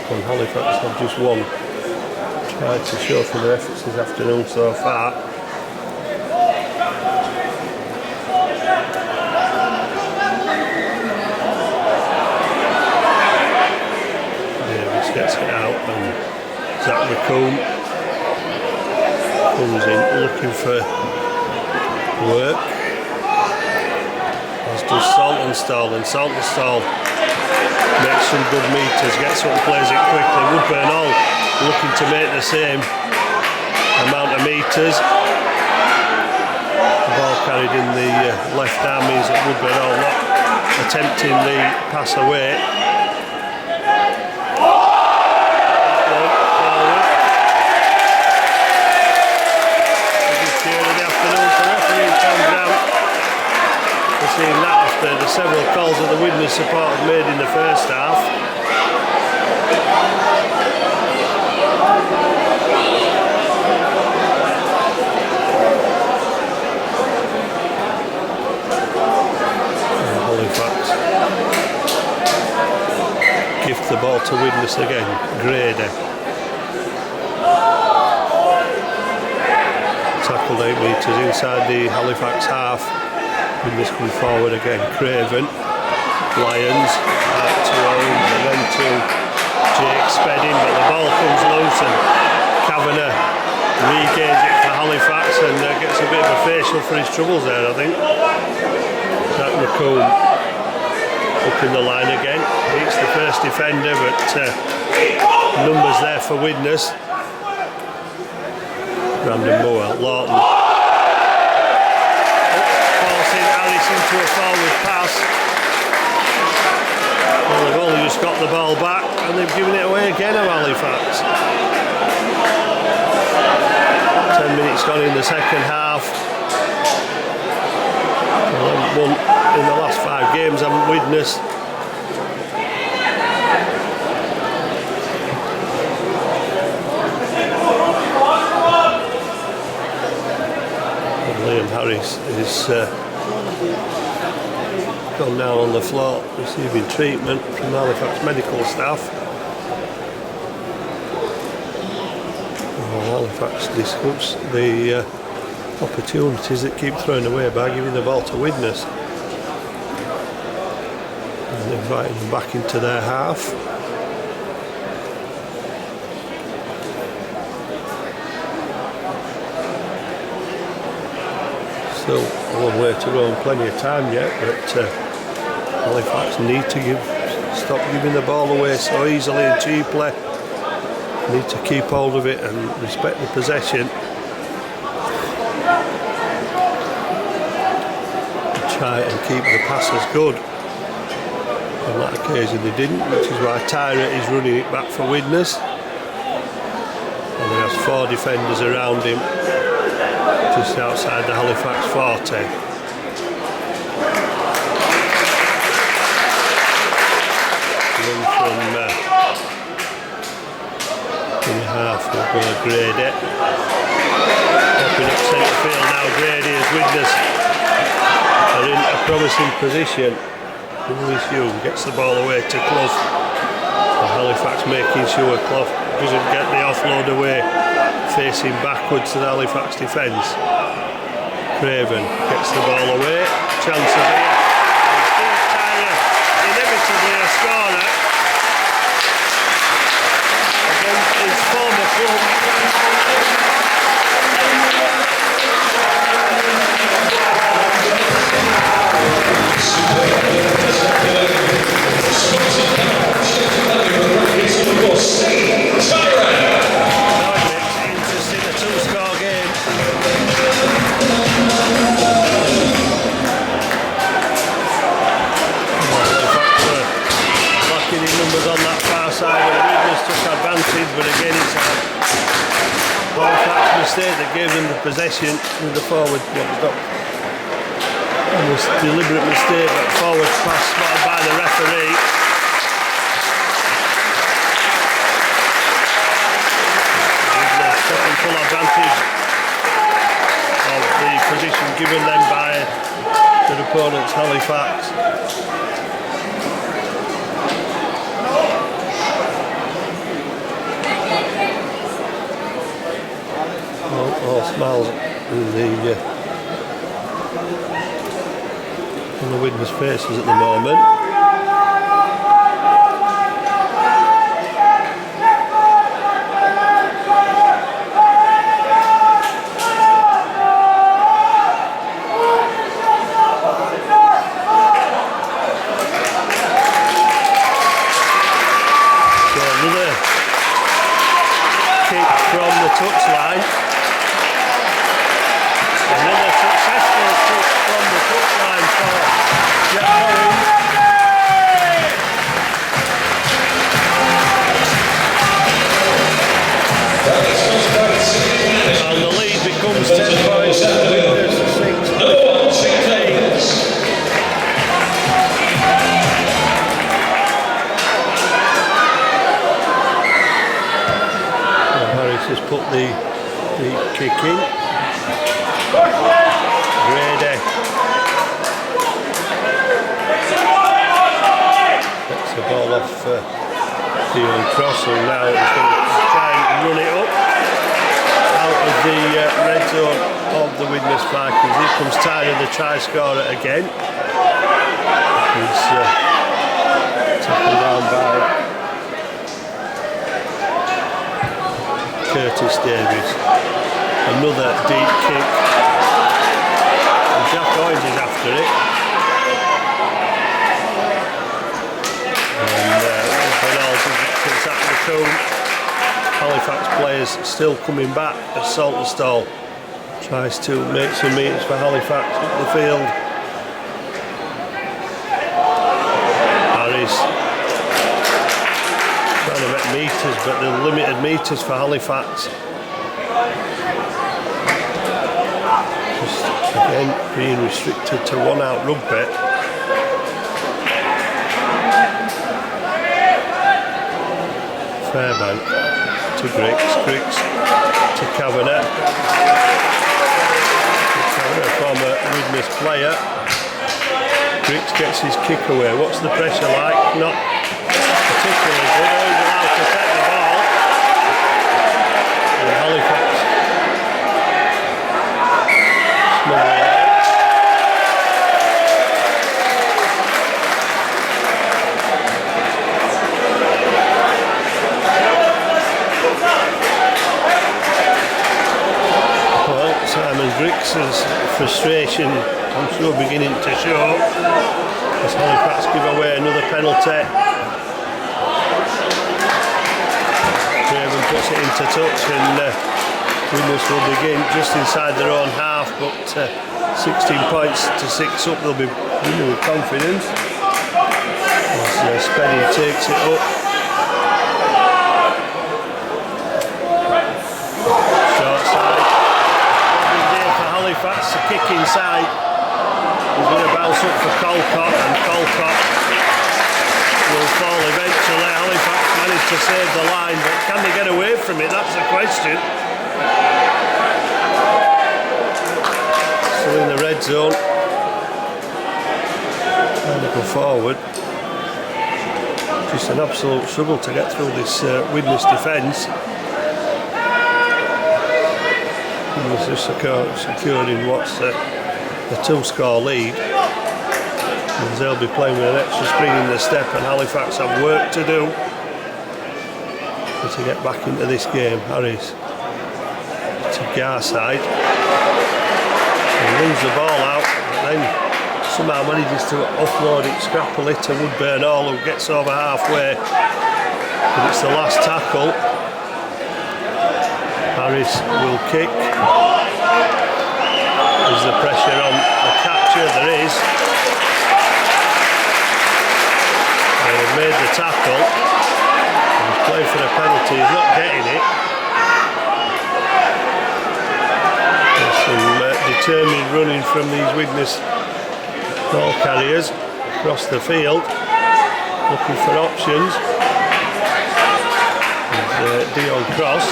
And Halifax have just won. Tried to show for their efforts this afternoon so far. Davis gets it out and Zach McComb comes in looking for work. As does Saltonstall, and Saltonstall makes some good meters, gets up and plays it quickly. Woodburn all looking to make the same amount of meters. The ball carried in the left arm means that Woodburn all not attempting the pass away. Seeing that after the several calls that the Widnes supporters made in the first half. And Halifax gift the ball to Widnes again. Grady. Tackled 8 metres inside the Halifax half. Widnes come forward again. Craven, Lyons, out to Owens and then to Jake Spedding, but the ball comes loose and Kavanagh regains it for Halifax and gets a bit of a facial for his troubles there, I think. Zach McComb up in the line again. Beats the first defender, but numbers there for Widnes. Brandon Moore, Lawton. Into a forward pass. Well, they've only just got the ball back and they've given it away again of Halifax. 10 minutes gone in the second half. Well, they haven't won in the last 5 games, haven't Widnes? Liam Harris is gone down on the floor receiving treatment from the Halifax medical staff. Halifax discuss the opportunities that keep throwing away by giving the ball to Widnes and inviting them back into their half. Still a long way to go and plenty of time yet, but Halifax need to stop giving the ball away so easily and cheaply. Need to keep hold of it and respect the possession. Try and keep the passes good. On that occasion they didn't, which is why Tyra is running it back for Widnes. And he has 4 defenders around him, just outside the Halifax 40. half will go Grady. Open up centre field now. Grady as Widnes are in a promising position. Lewis Young gets the ball away to Clough. Halifax making sure Clough doesn't get the offload away, facing backwards to the Halifax defence. Craven gets the ball away. Chances here. Steve Tyler inevitably a scorer against his former club. Interesting, a two-score game. Lacking in numbers on that far side where Widnes took advantage, but again it's a Halifax mistake that gave them the possession with the forward. It was a deliberate mistake, but forward pass spotted by the referee. Taking full advantage of the position given them by their opponents, Halifax. All smiles in the Widnes faces at the moment. Touchline. Another successful touch from the touchline for Jack Owen. And the lead becomes 10 points. 6-16. Has put the kick in. Grady gets the ball off Theo Cross, and now he's going to try and run it up out of the red zone of the Widnes Vikings. Here comes Tyler, the try scorer again. He's taken down by Curtis Davies. Another deep kick. And Jack Owens is after it. And penalty kicks out the cone. Halifax players still coming back as Saltonstall tries to make some meters for Halifax up the field. Harris trying to make meters, but they're limited meters for Halifax. Just again being restricted to one out rugby. Fairbank to Griggs to Kavanagh. A former Widnes player. Griggs gets his kick away. What's the pressure like? Not particularly good. He's allowed to take the ball. And Halifax smuggling out. Well, Simon Griggs' frustration, I'm sure, beginning to show as Halifax give away another penalty. Craven puts it into touch, and Widnes will begin just inside their own half, but 16 points to 6 up, they'll be winning with confidence as Spenny takes it up. Short side, Robin Day for Halifax, the kick inside. He's going to bounce up for Colcott, and Colcott will fall eventually. Halifax managed to save the line, but can they get away from it? That's the question. Still in the red zone. Trying to go forward. Just an absolute struggle to get through this Widnes defence. Widnes just securing what's the 2-score lead. And they'll be playing with an extra spring in the step, and Halifax have work to do to get back into this game. Harris to Garside. He lose the ball out, but then somehow manages to offload it scrappily to Woodburn Hall, who gets over halfway. But it's the last tackle. Harris will kick. Is the pressure on the capture? There is. They've made the tackle. He's playing for a penalty. He's not getting it. There's some determined running from these Widnes ball carriers across the field, looking for options. There's Dion Cross.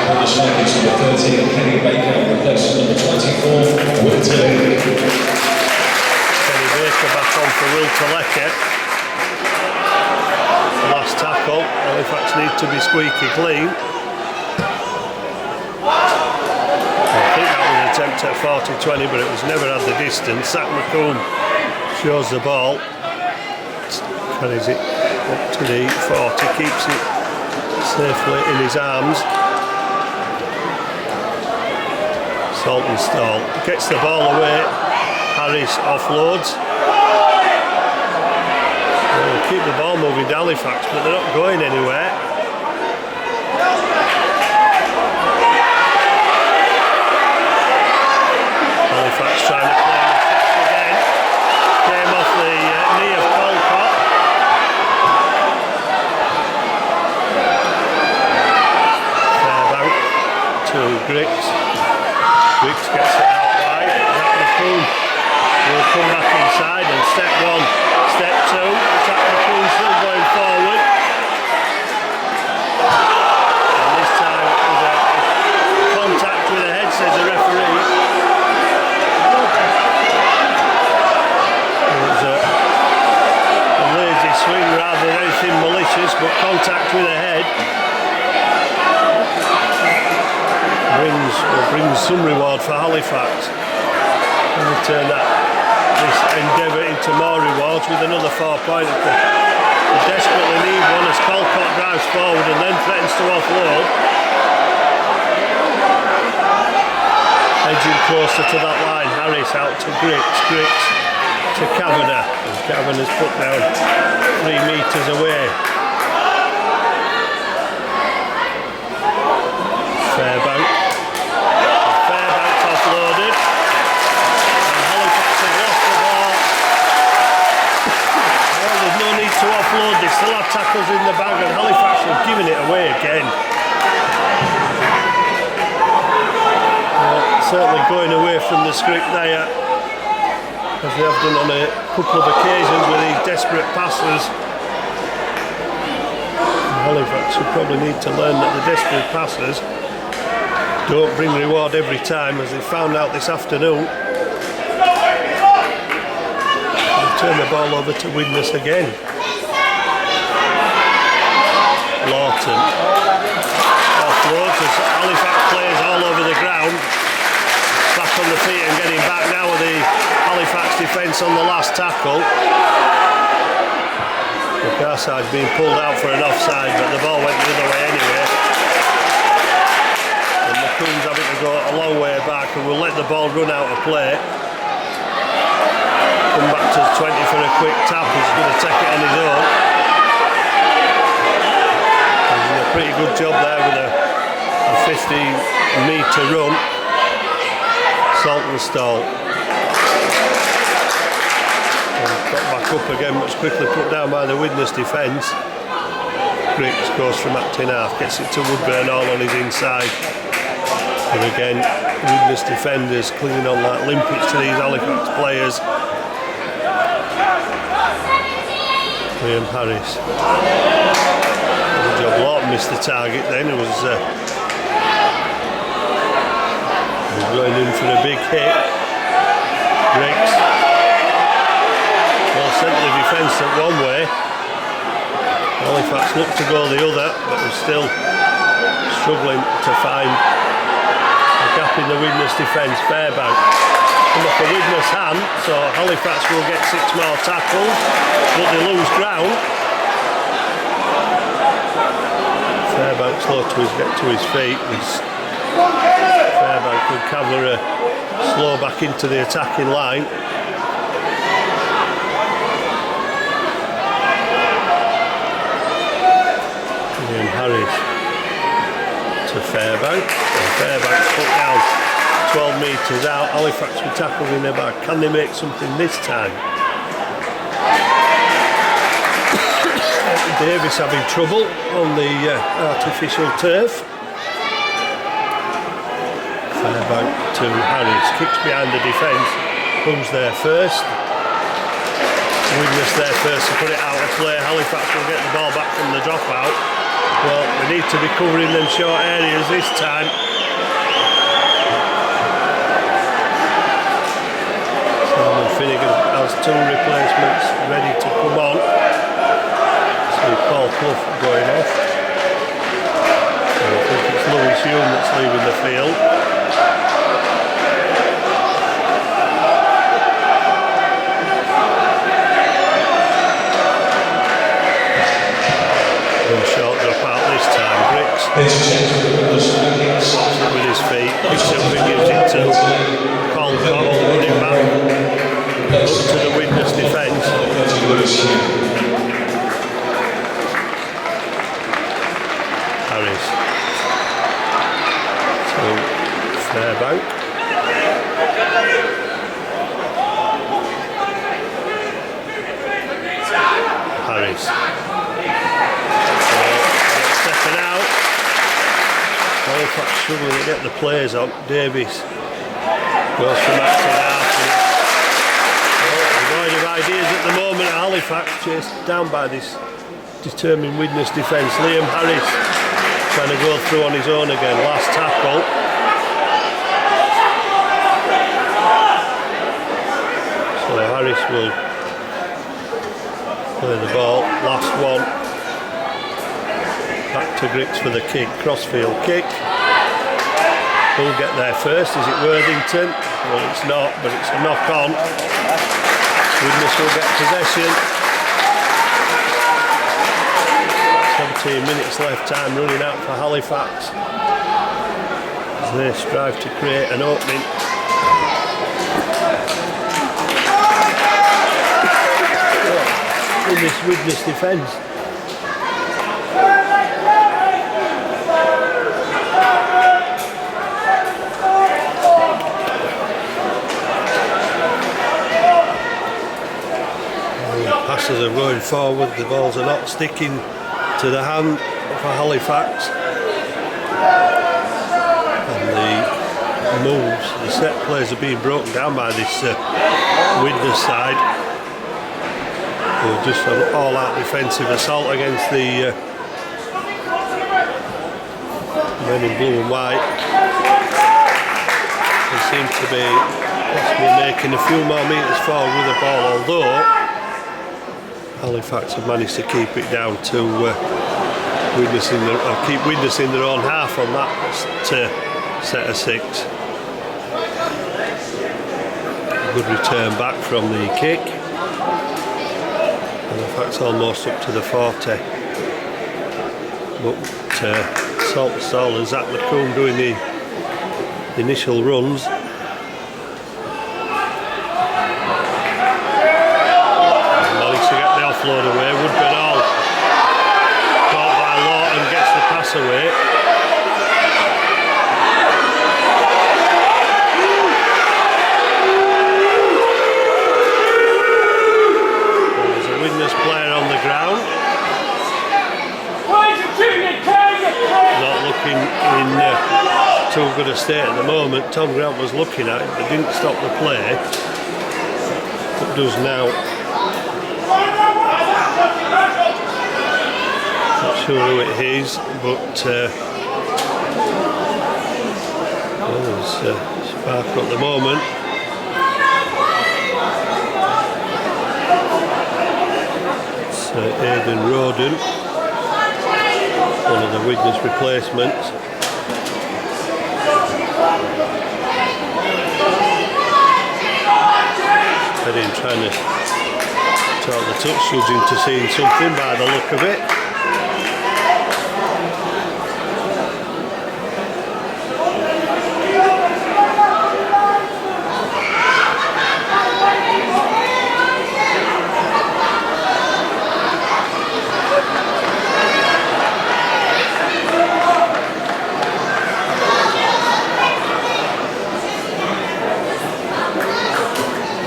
Widnes Vikings number 13, Kenny Baker, replacing number 24, Will Tillecke. Kenny Baker back on for Will Tillecke. Last tackle. Halifax need to be squeaky clean. I think that was an attempt at 40-20, but it was never had the distance. Zach McComb shows the ball. Carries it up to the 40, keeps it safely in his arms. Saltonstall gets the ball away. Harris offloads. They'll keep the ball moving to Halifax, but they're not going anywhere. Halifax trying to play the steps again. Came off the knee of Colcott. Fairbank to Griggs. Griggs gets it out wide. Zach McCoon will come back inside, and step one, step two. Zach McCoon still going forward. And this time there's a contact with the head, says the referee. It was a lazy swing rather than anything malicious, but contact with the head brings some reward for Halifax. And we turn this endeavour into more rewards with another 4 points. They desperately need one as Colcott drives forward and then threatens to offload. Edging closer to that line. Harris out to Griggs. Griggs to Kavanagh. And Kavanagh's put down 3 metres away. Fairbank. Fairbank's offloaded. And Halifax have lost the ball. Well, there's no need to offload. They still have tackles in the bag, and Halifax have given it away again. Certainly going away from the script there, as they have done on a couple of occasions with these desperate passes. Halifax will probably need to learn that the desperate passes don't bring reward every time, as they found out this afternoon. They'll turn the ball over to Widnes again. Lawton offloads as Halifax players all over the ground. Back on the feet and getting back now with the Halifax defence on the last tackle. The Garside's being pulled out for an offside, but the ball went the other way anyway. And McCoon's having to go a long way back, and will let the ball run out of play. Come back to 20 for a quick tap. He's going to take it on his own. He's done a pretty good job there with a 15-metre run. Saltonstall. Got back up again, but was quickly put down by the Widnes defence. Griggs goes from acting half, gets it to Woodburn Hall on his inside. And again, Widnes defenders clinging on like limpets to these Halifax players. Liam Harris. Missed the target then. It was going in for a big hit. Briggs well sent the defence at one way. Halifax looked to go the other, but was still struggling to find a gap in the Widnes defence. Fairbank come off a Widnes hand, so Halifax will get 6 more tackles, but they lose ground. Fairbank slow to get to his feet. Fairbank with Cavalry slow back into the attacking line. And Harris to Fairbank. And Fairbank's put down 12 metres out. Halifax were tackled in their back. Can they make something this time? Davis having trouble on the artificial turf. Fairbank to Harris, kicks behind the defence. Comes there first. Widnes there first to put it out of play. Halifax will get the ball back from the dropout. Well, they need to be covering them short areas this time. Simon Finnegan has 2 replacements ready to come on. Paul Clough going off. So I think it's Lewis Hume that's leaving the field. Short drop out this time. Briggs with his feet. Silver gives it to Paul Cottle running back up to the Widnes defence. Harris to Fairbank. Harris. Stepping out. Halifax struggling to get the players on. Davies goes from back to half. Void of ideas at the moment at Halifax, chased down by this determined Widnes defence. Liam Harris trying to go through on his own again. Last tackle. So Harris will play the ball. Last one. Back to Griggs for the kick. Crossfield kick. Who'll get there first? Is it Worthington? Well, it's not, but it's a knock on. Widnes will get possession. 17 minutes left, time running out for Halifax as they strive to create an opening. In this Widnes defence. Passes are going forward, the balls are not sticking to the hand for Halifax, and the moves, the set plays are being broken down by this Widnes side, who are just an all-out defensive assault against the men in blue and white. They seem to be possibly making a few more metres forward with the ball, although Halifax have managed to keep it down to keep Widnes in their own half on that set of 6. A good return back from the kick. Halifax almost up to the 40. But Salt Stall and Zach Lacombe doing the initial runs. Offload away, Woodburn all caught by Lawton, gets the pass away. There's a Widnes player on the ground. Not looking in too good a state at the moment. Tom Grant was looking at it, but didn't stop the play. But does now. sure who it is, but there's spark at the moment. It's Aidan Roden, one of the Widnes replacements. Heading trying to talk the touch judge into seeing something by the look of it.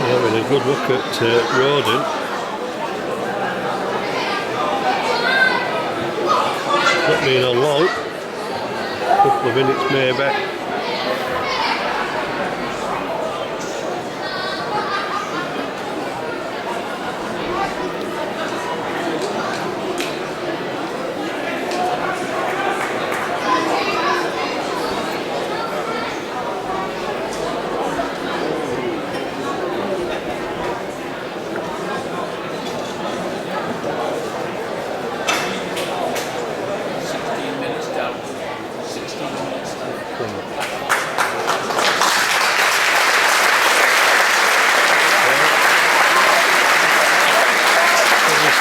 Having a good look at Roden. Not been on long, a couple of minutes maybe.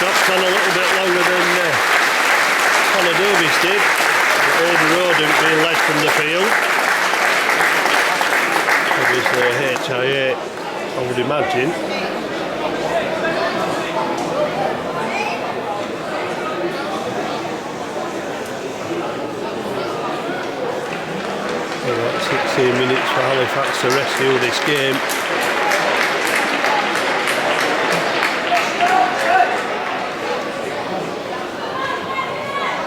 Stopped on a little bit longer than Connor Davis did. Aidan Roden being led from the field. Obviously HIA, I would imagine. About 16 minutes for Halifax to rescue this game.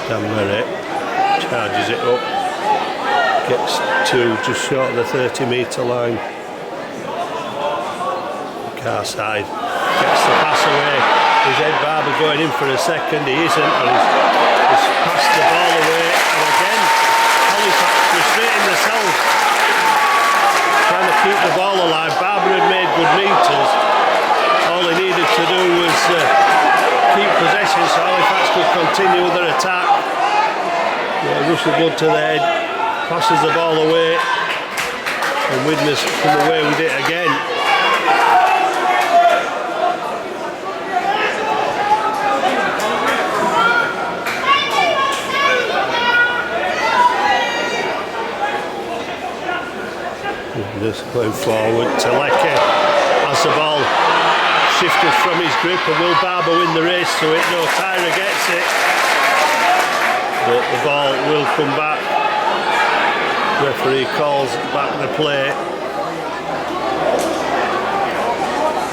Dan Merritt charges it up, gets to just short of the 30-metre line. Car side, gets the pass away. Is Ed Barber going in for a second? He isn't, and he's passed the ball away. And again, Halifax frustrating themselves, trying to keep the ball alive. Barber had made good meters. All he needed to do was keep possession so Halifax could continue their attack. Rush of blood to the head, passes the ball away, and Widnes come away with it again. Widnes going forward, Teleke has the ball shifted from his grip, and will Barber win the race to it? No, Tyra gets it. But the ball will come back. Referee calls back the play.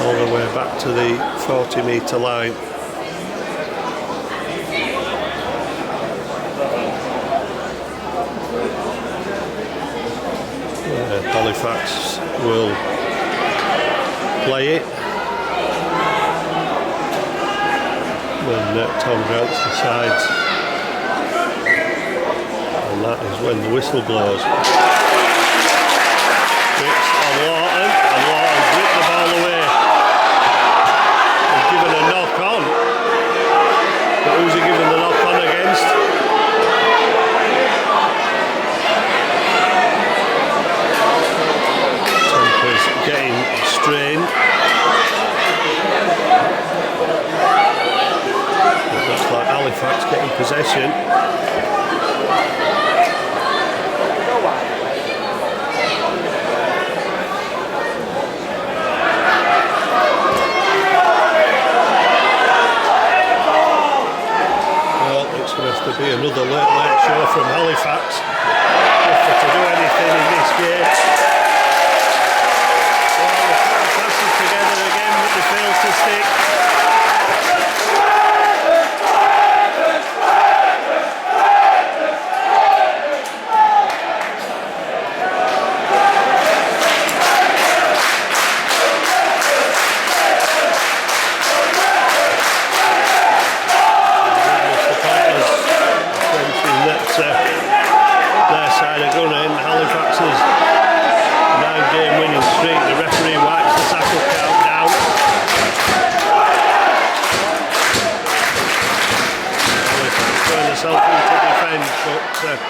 All the way back to the 40-metre line. Halifax will play it. When Tom Grant decides. And that is when the whistle blows. Bricks on Lawton, and Lawton's ripped the ball away. He's given a knock on. But who's he given the knock on against? Temper's getting strained. It looks like Halifax getting possession. To be another late show from Halifax if to do anything in this game. Well, the four passes together again, but they failed to stick. Halifax's 9-game winning streak. The referee wipes the tackle count down. Halifax throwing herself into defence, but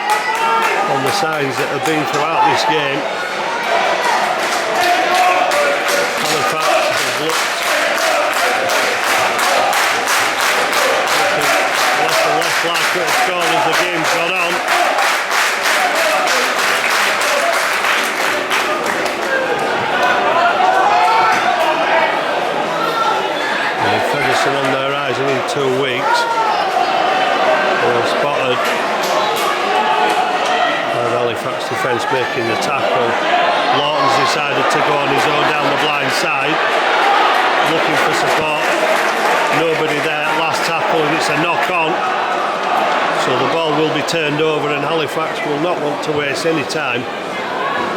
on the signs that have been throughout this game, Halifax has looked less and less likely to score as the game's gone on. And Ferguson on the horizon in 2 weeks. Well spotted by the Halifax defence making the tackle. Lawton's decided to go on his own down the blind side, looking for support. Nobody there, last tackle, and it's a knock on. So the ball will be turned over, and Halifax will not want to waste any time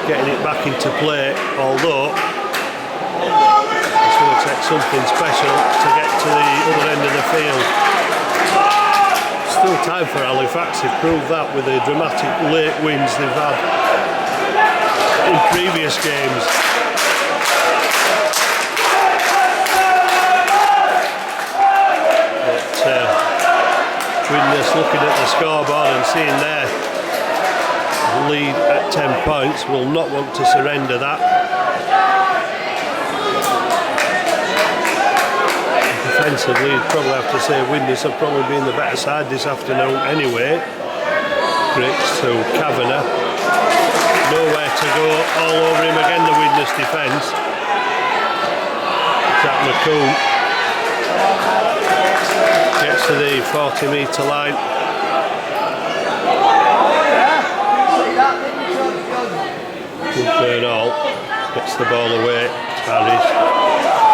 getting it back into play, although it's going to take something special to get to the other end of the field. Still time for Halifax. They've proved that with the dramatic late wins they've had in previous games. Widnes looking at the scoreboard and seeing their lead at 10 points will not want to surrender that. Defensively, you'd probably have to say Widnes have probably been the better side this afternoon anyway. Grits to Kavanagh. Nowhere to go, all over him again, the Widnes defence. Zach McCool gets to the 40-metre line. Bernal gets the ball away. Harris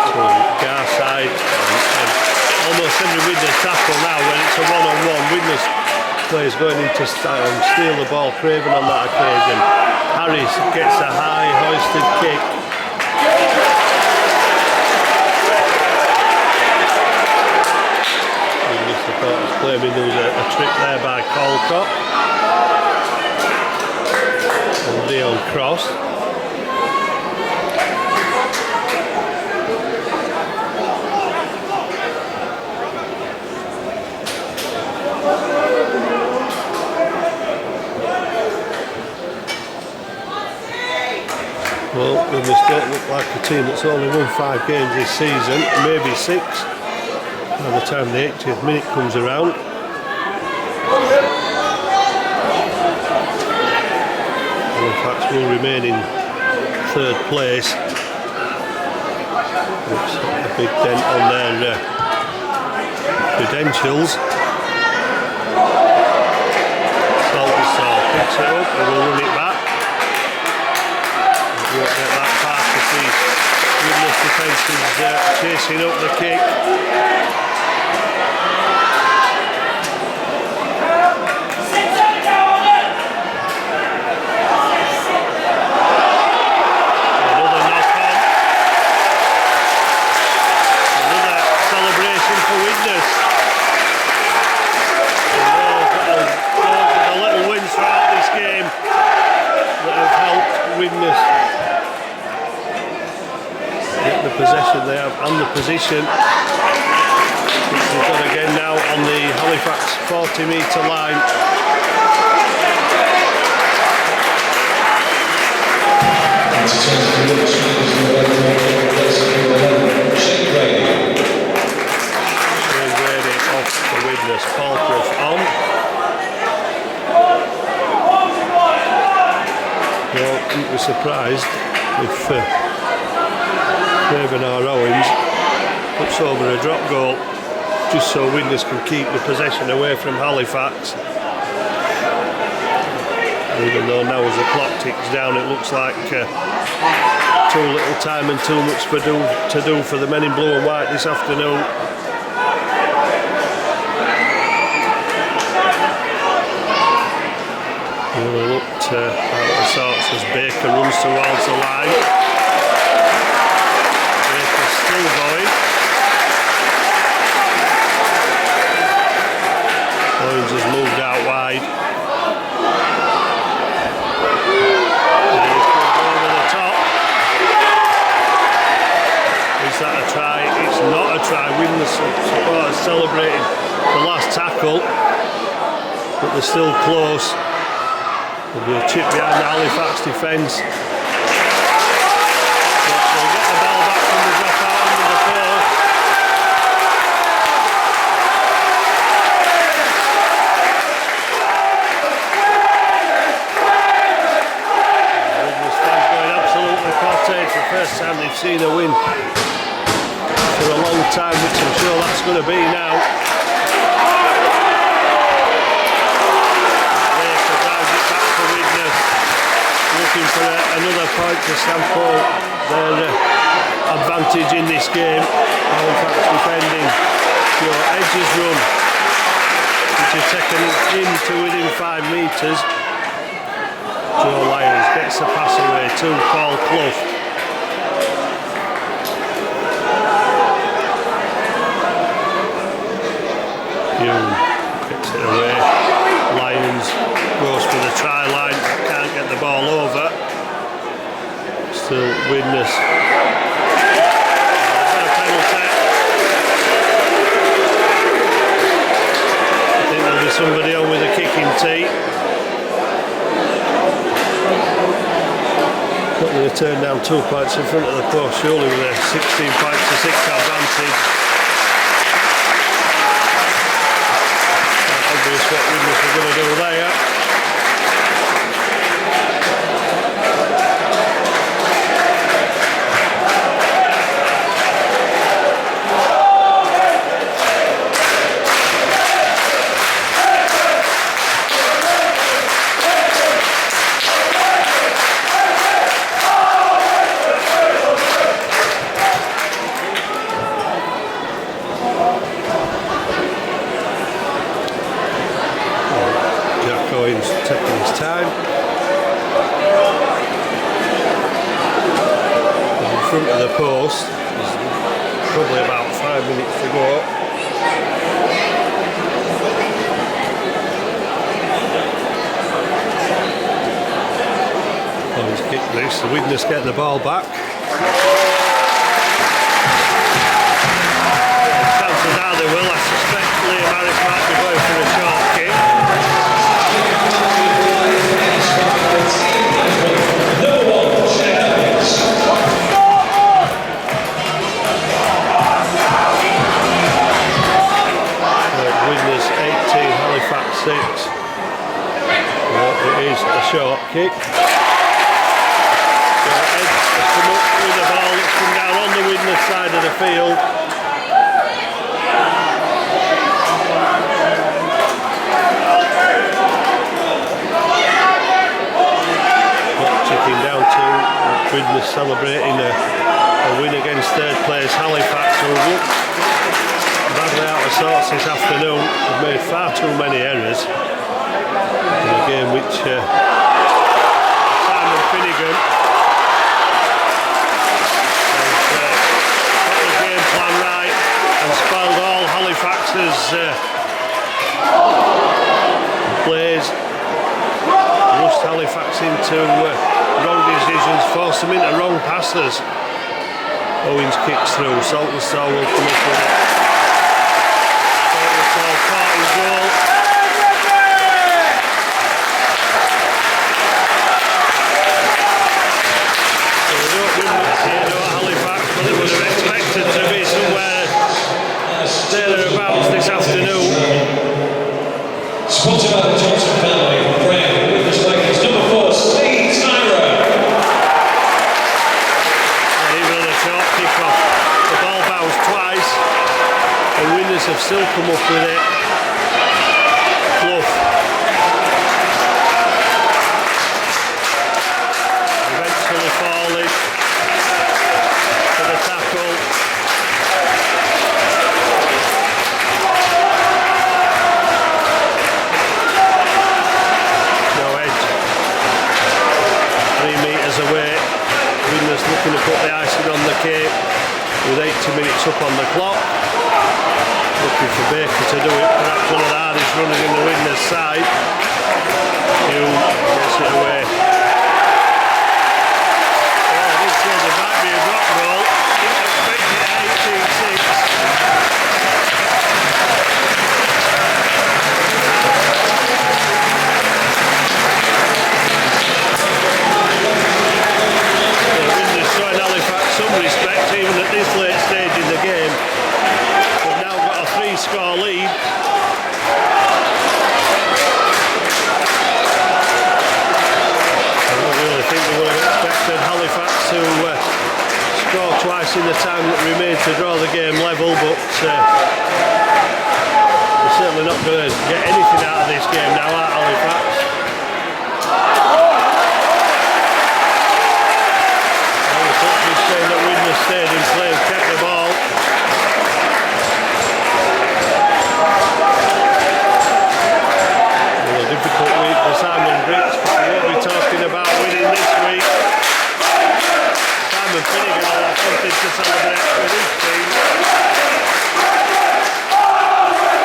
to Garside. And almost every Widnes tackle now when it's a one-on-one. Widnes players going into style and steal the ball. Craven on that occasion. Harris gets a high hoisted kick. Supporters claiming there was a trick there by Colcott and Leon Cross. Well, the mistake looked like a team that's only won 5 games this season, maybe 6. By the time the 80th minute comes around. Halifax will remain in 3rd place. It's a big dent on their credentials. Salvatore picks it up and will run it back. It won't get that far to see Widnes defence is chasing up the kick. Possession they have and the position, which they've got again now on the Halifax 40-metre line. Shane Grady off for Widnes, Paulcroft on. Well, I wouldn't be surprised if Craven or Owens puts over a drop goal just so Widnes can keep the possession away from Halifax. Even though now as the clock ticks down it looks like too little time and too much to do for the men in blue and white this afternoon. We'll look out of sorts as Baker runs towards the line. Still going. Owens has moved out wide. Widnes supporters celebrating the last tackle, but they're still close. There'll be a chip behind the Halifax defence. They'll get the ball back from the drop out under the post. Widnes fans going absolutely potty. It's the first time they've seen a win for a long time, which I'm sure that's going to be now. Looking for another point to sample their advantage in this game. Halifax defending. Edge's run, which is taken in to within 5 metres. Joe Lyons gets the pass away to Paul Clough. Hume gets it away. Lyons goes for the try line. Can't get the ball over. Still Widnes. A penalty. I think there'll be somebody on with a kicking tee. Not going to turn down 2 points in front of the post, surely with a 16 points to 6 advantage. Obvious what Widnes are going to do there. Taking his time. In front of the post, there's probably about 5 minutes to go. Oh, he's kicked this, the Widnes get the ball back. Chances are they will, I suspect Liam Harris might be going for a short kick. Widnes 18, Halifax 6. Well, it is a short kick. Edge has come up with the ball, it's come down on the Widnes side of the field. Chipping down to Widnes celebrating a win against third place Halifax, who look badly out of sorts this afternoon. They've made far too many errors in a game which Simon Finnegan has got the game plan right and spoiled all Halifax's plays. Rushed Halifax into wrong decisions, forced them into wrong passes. Owens kicks through, Saltonstall will come up with it. Saltonstall caught his goal. So we don't win much here, don't Halifax, but they would have expected to be somewhere thereabouts this afternoon. Sponsored by the Johnson family from Graham, Widnes Vikings, number 4, Steve Tyra. And even on a short kick-off, the ball bounced twice, and Widnes have still come up with it. Clough. Eventually falling for the tackle. Away. Widnes looking to put the icing on the cake with 80 minutes up on the clock. Looking for Baker to do it, perhaps one of the hardest runners in the Widnes side. Hume gets it away. Oh, I did say there might be a drop goal. Didn't expect it at 18-6. in the time that remained to draw the game level, but we're certainly not going to get anything out of this game now, are Halifax? He's saying that Widnes Stadium players kept the ball. Well, a difficult week for Simon Briggs, but we won't be talking about winning this week. Simon Finnegan will have something to celebrate with his team.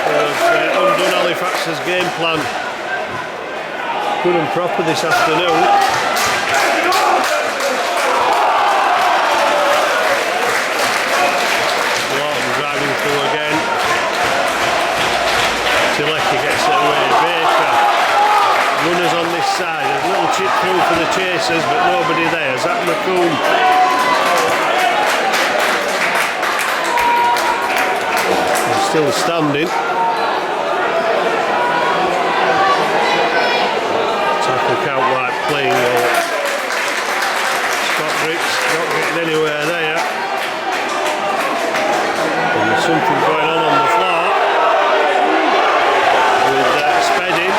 They've undone Halifax's game plan. Good and proper this afternoon. Driving through again. Tilecki gets it away. Baker. Runners on this side. A little chip through for the chasers, but nobody there. Zach McComb. He's still standing. Tackle count like playing goal. Scott Briggs not getting anywhere there. There's something going on the floor with Spedding.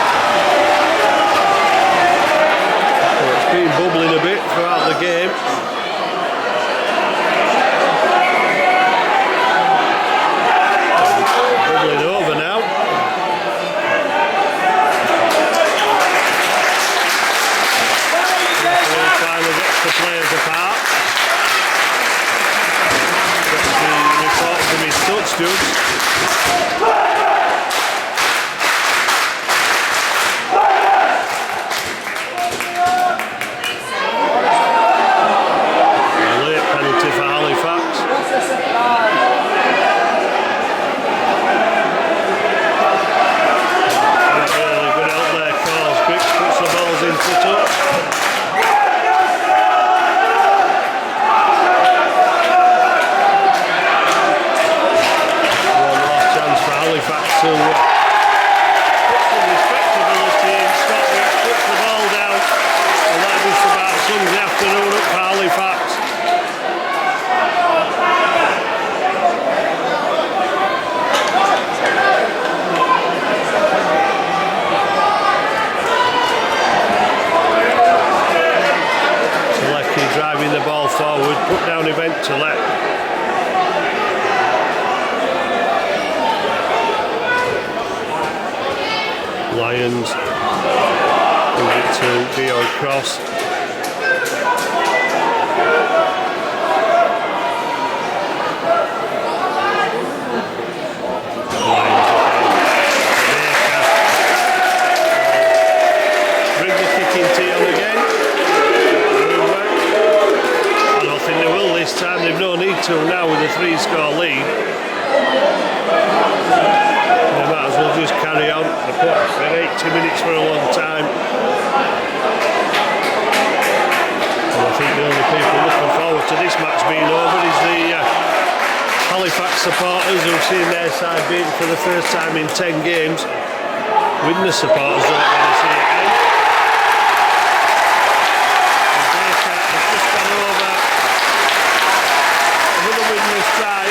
Well, it's been bubbling a bit throughout the game. Bubbling over now. Finally gets the players apart. From his touch judge. A late penalty for Halifax. Not really good out there, calls. Briggs puts the balls into touch. So put some respectability in. Scott Briggs puts the ball down, and that just about sums the afternoon up for Halifax. Tilecki driving the ball forward, put down eventually. Lions move it to Dio Cross. Lions again. Bring the kicking tee on again. I don't think they will this time. They've no need to now with a 3-score lead. We'll just carry on. The clock's been 80 minutes for a long time. And I think the only people looking forward to this match being over is the Halifax supporters who've seen their side beaten for the first time in 10 games. Widnes supporters don't want to see it end. And Baker has just gone over. Another Widnes try.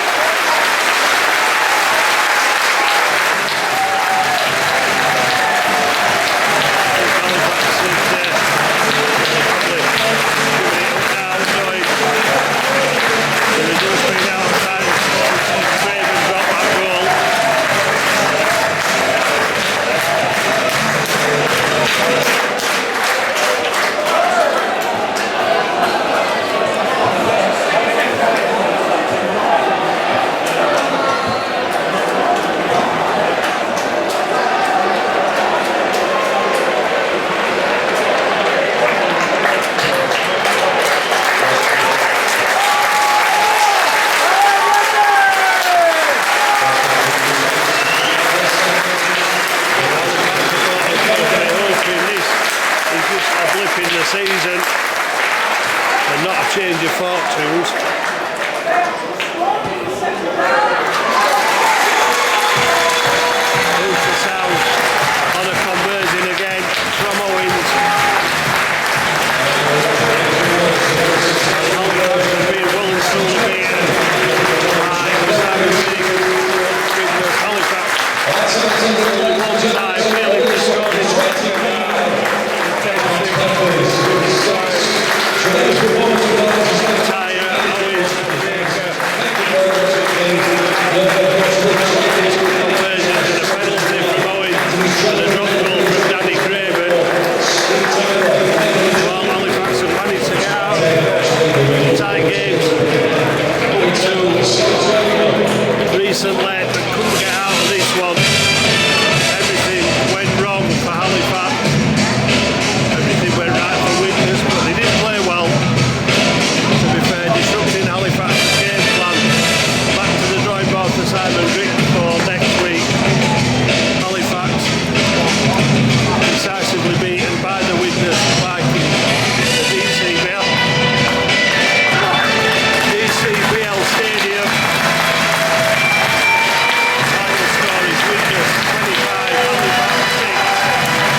season and not a change of fortunes.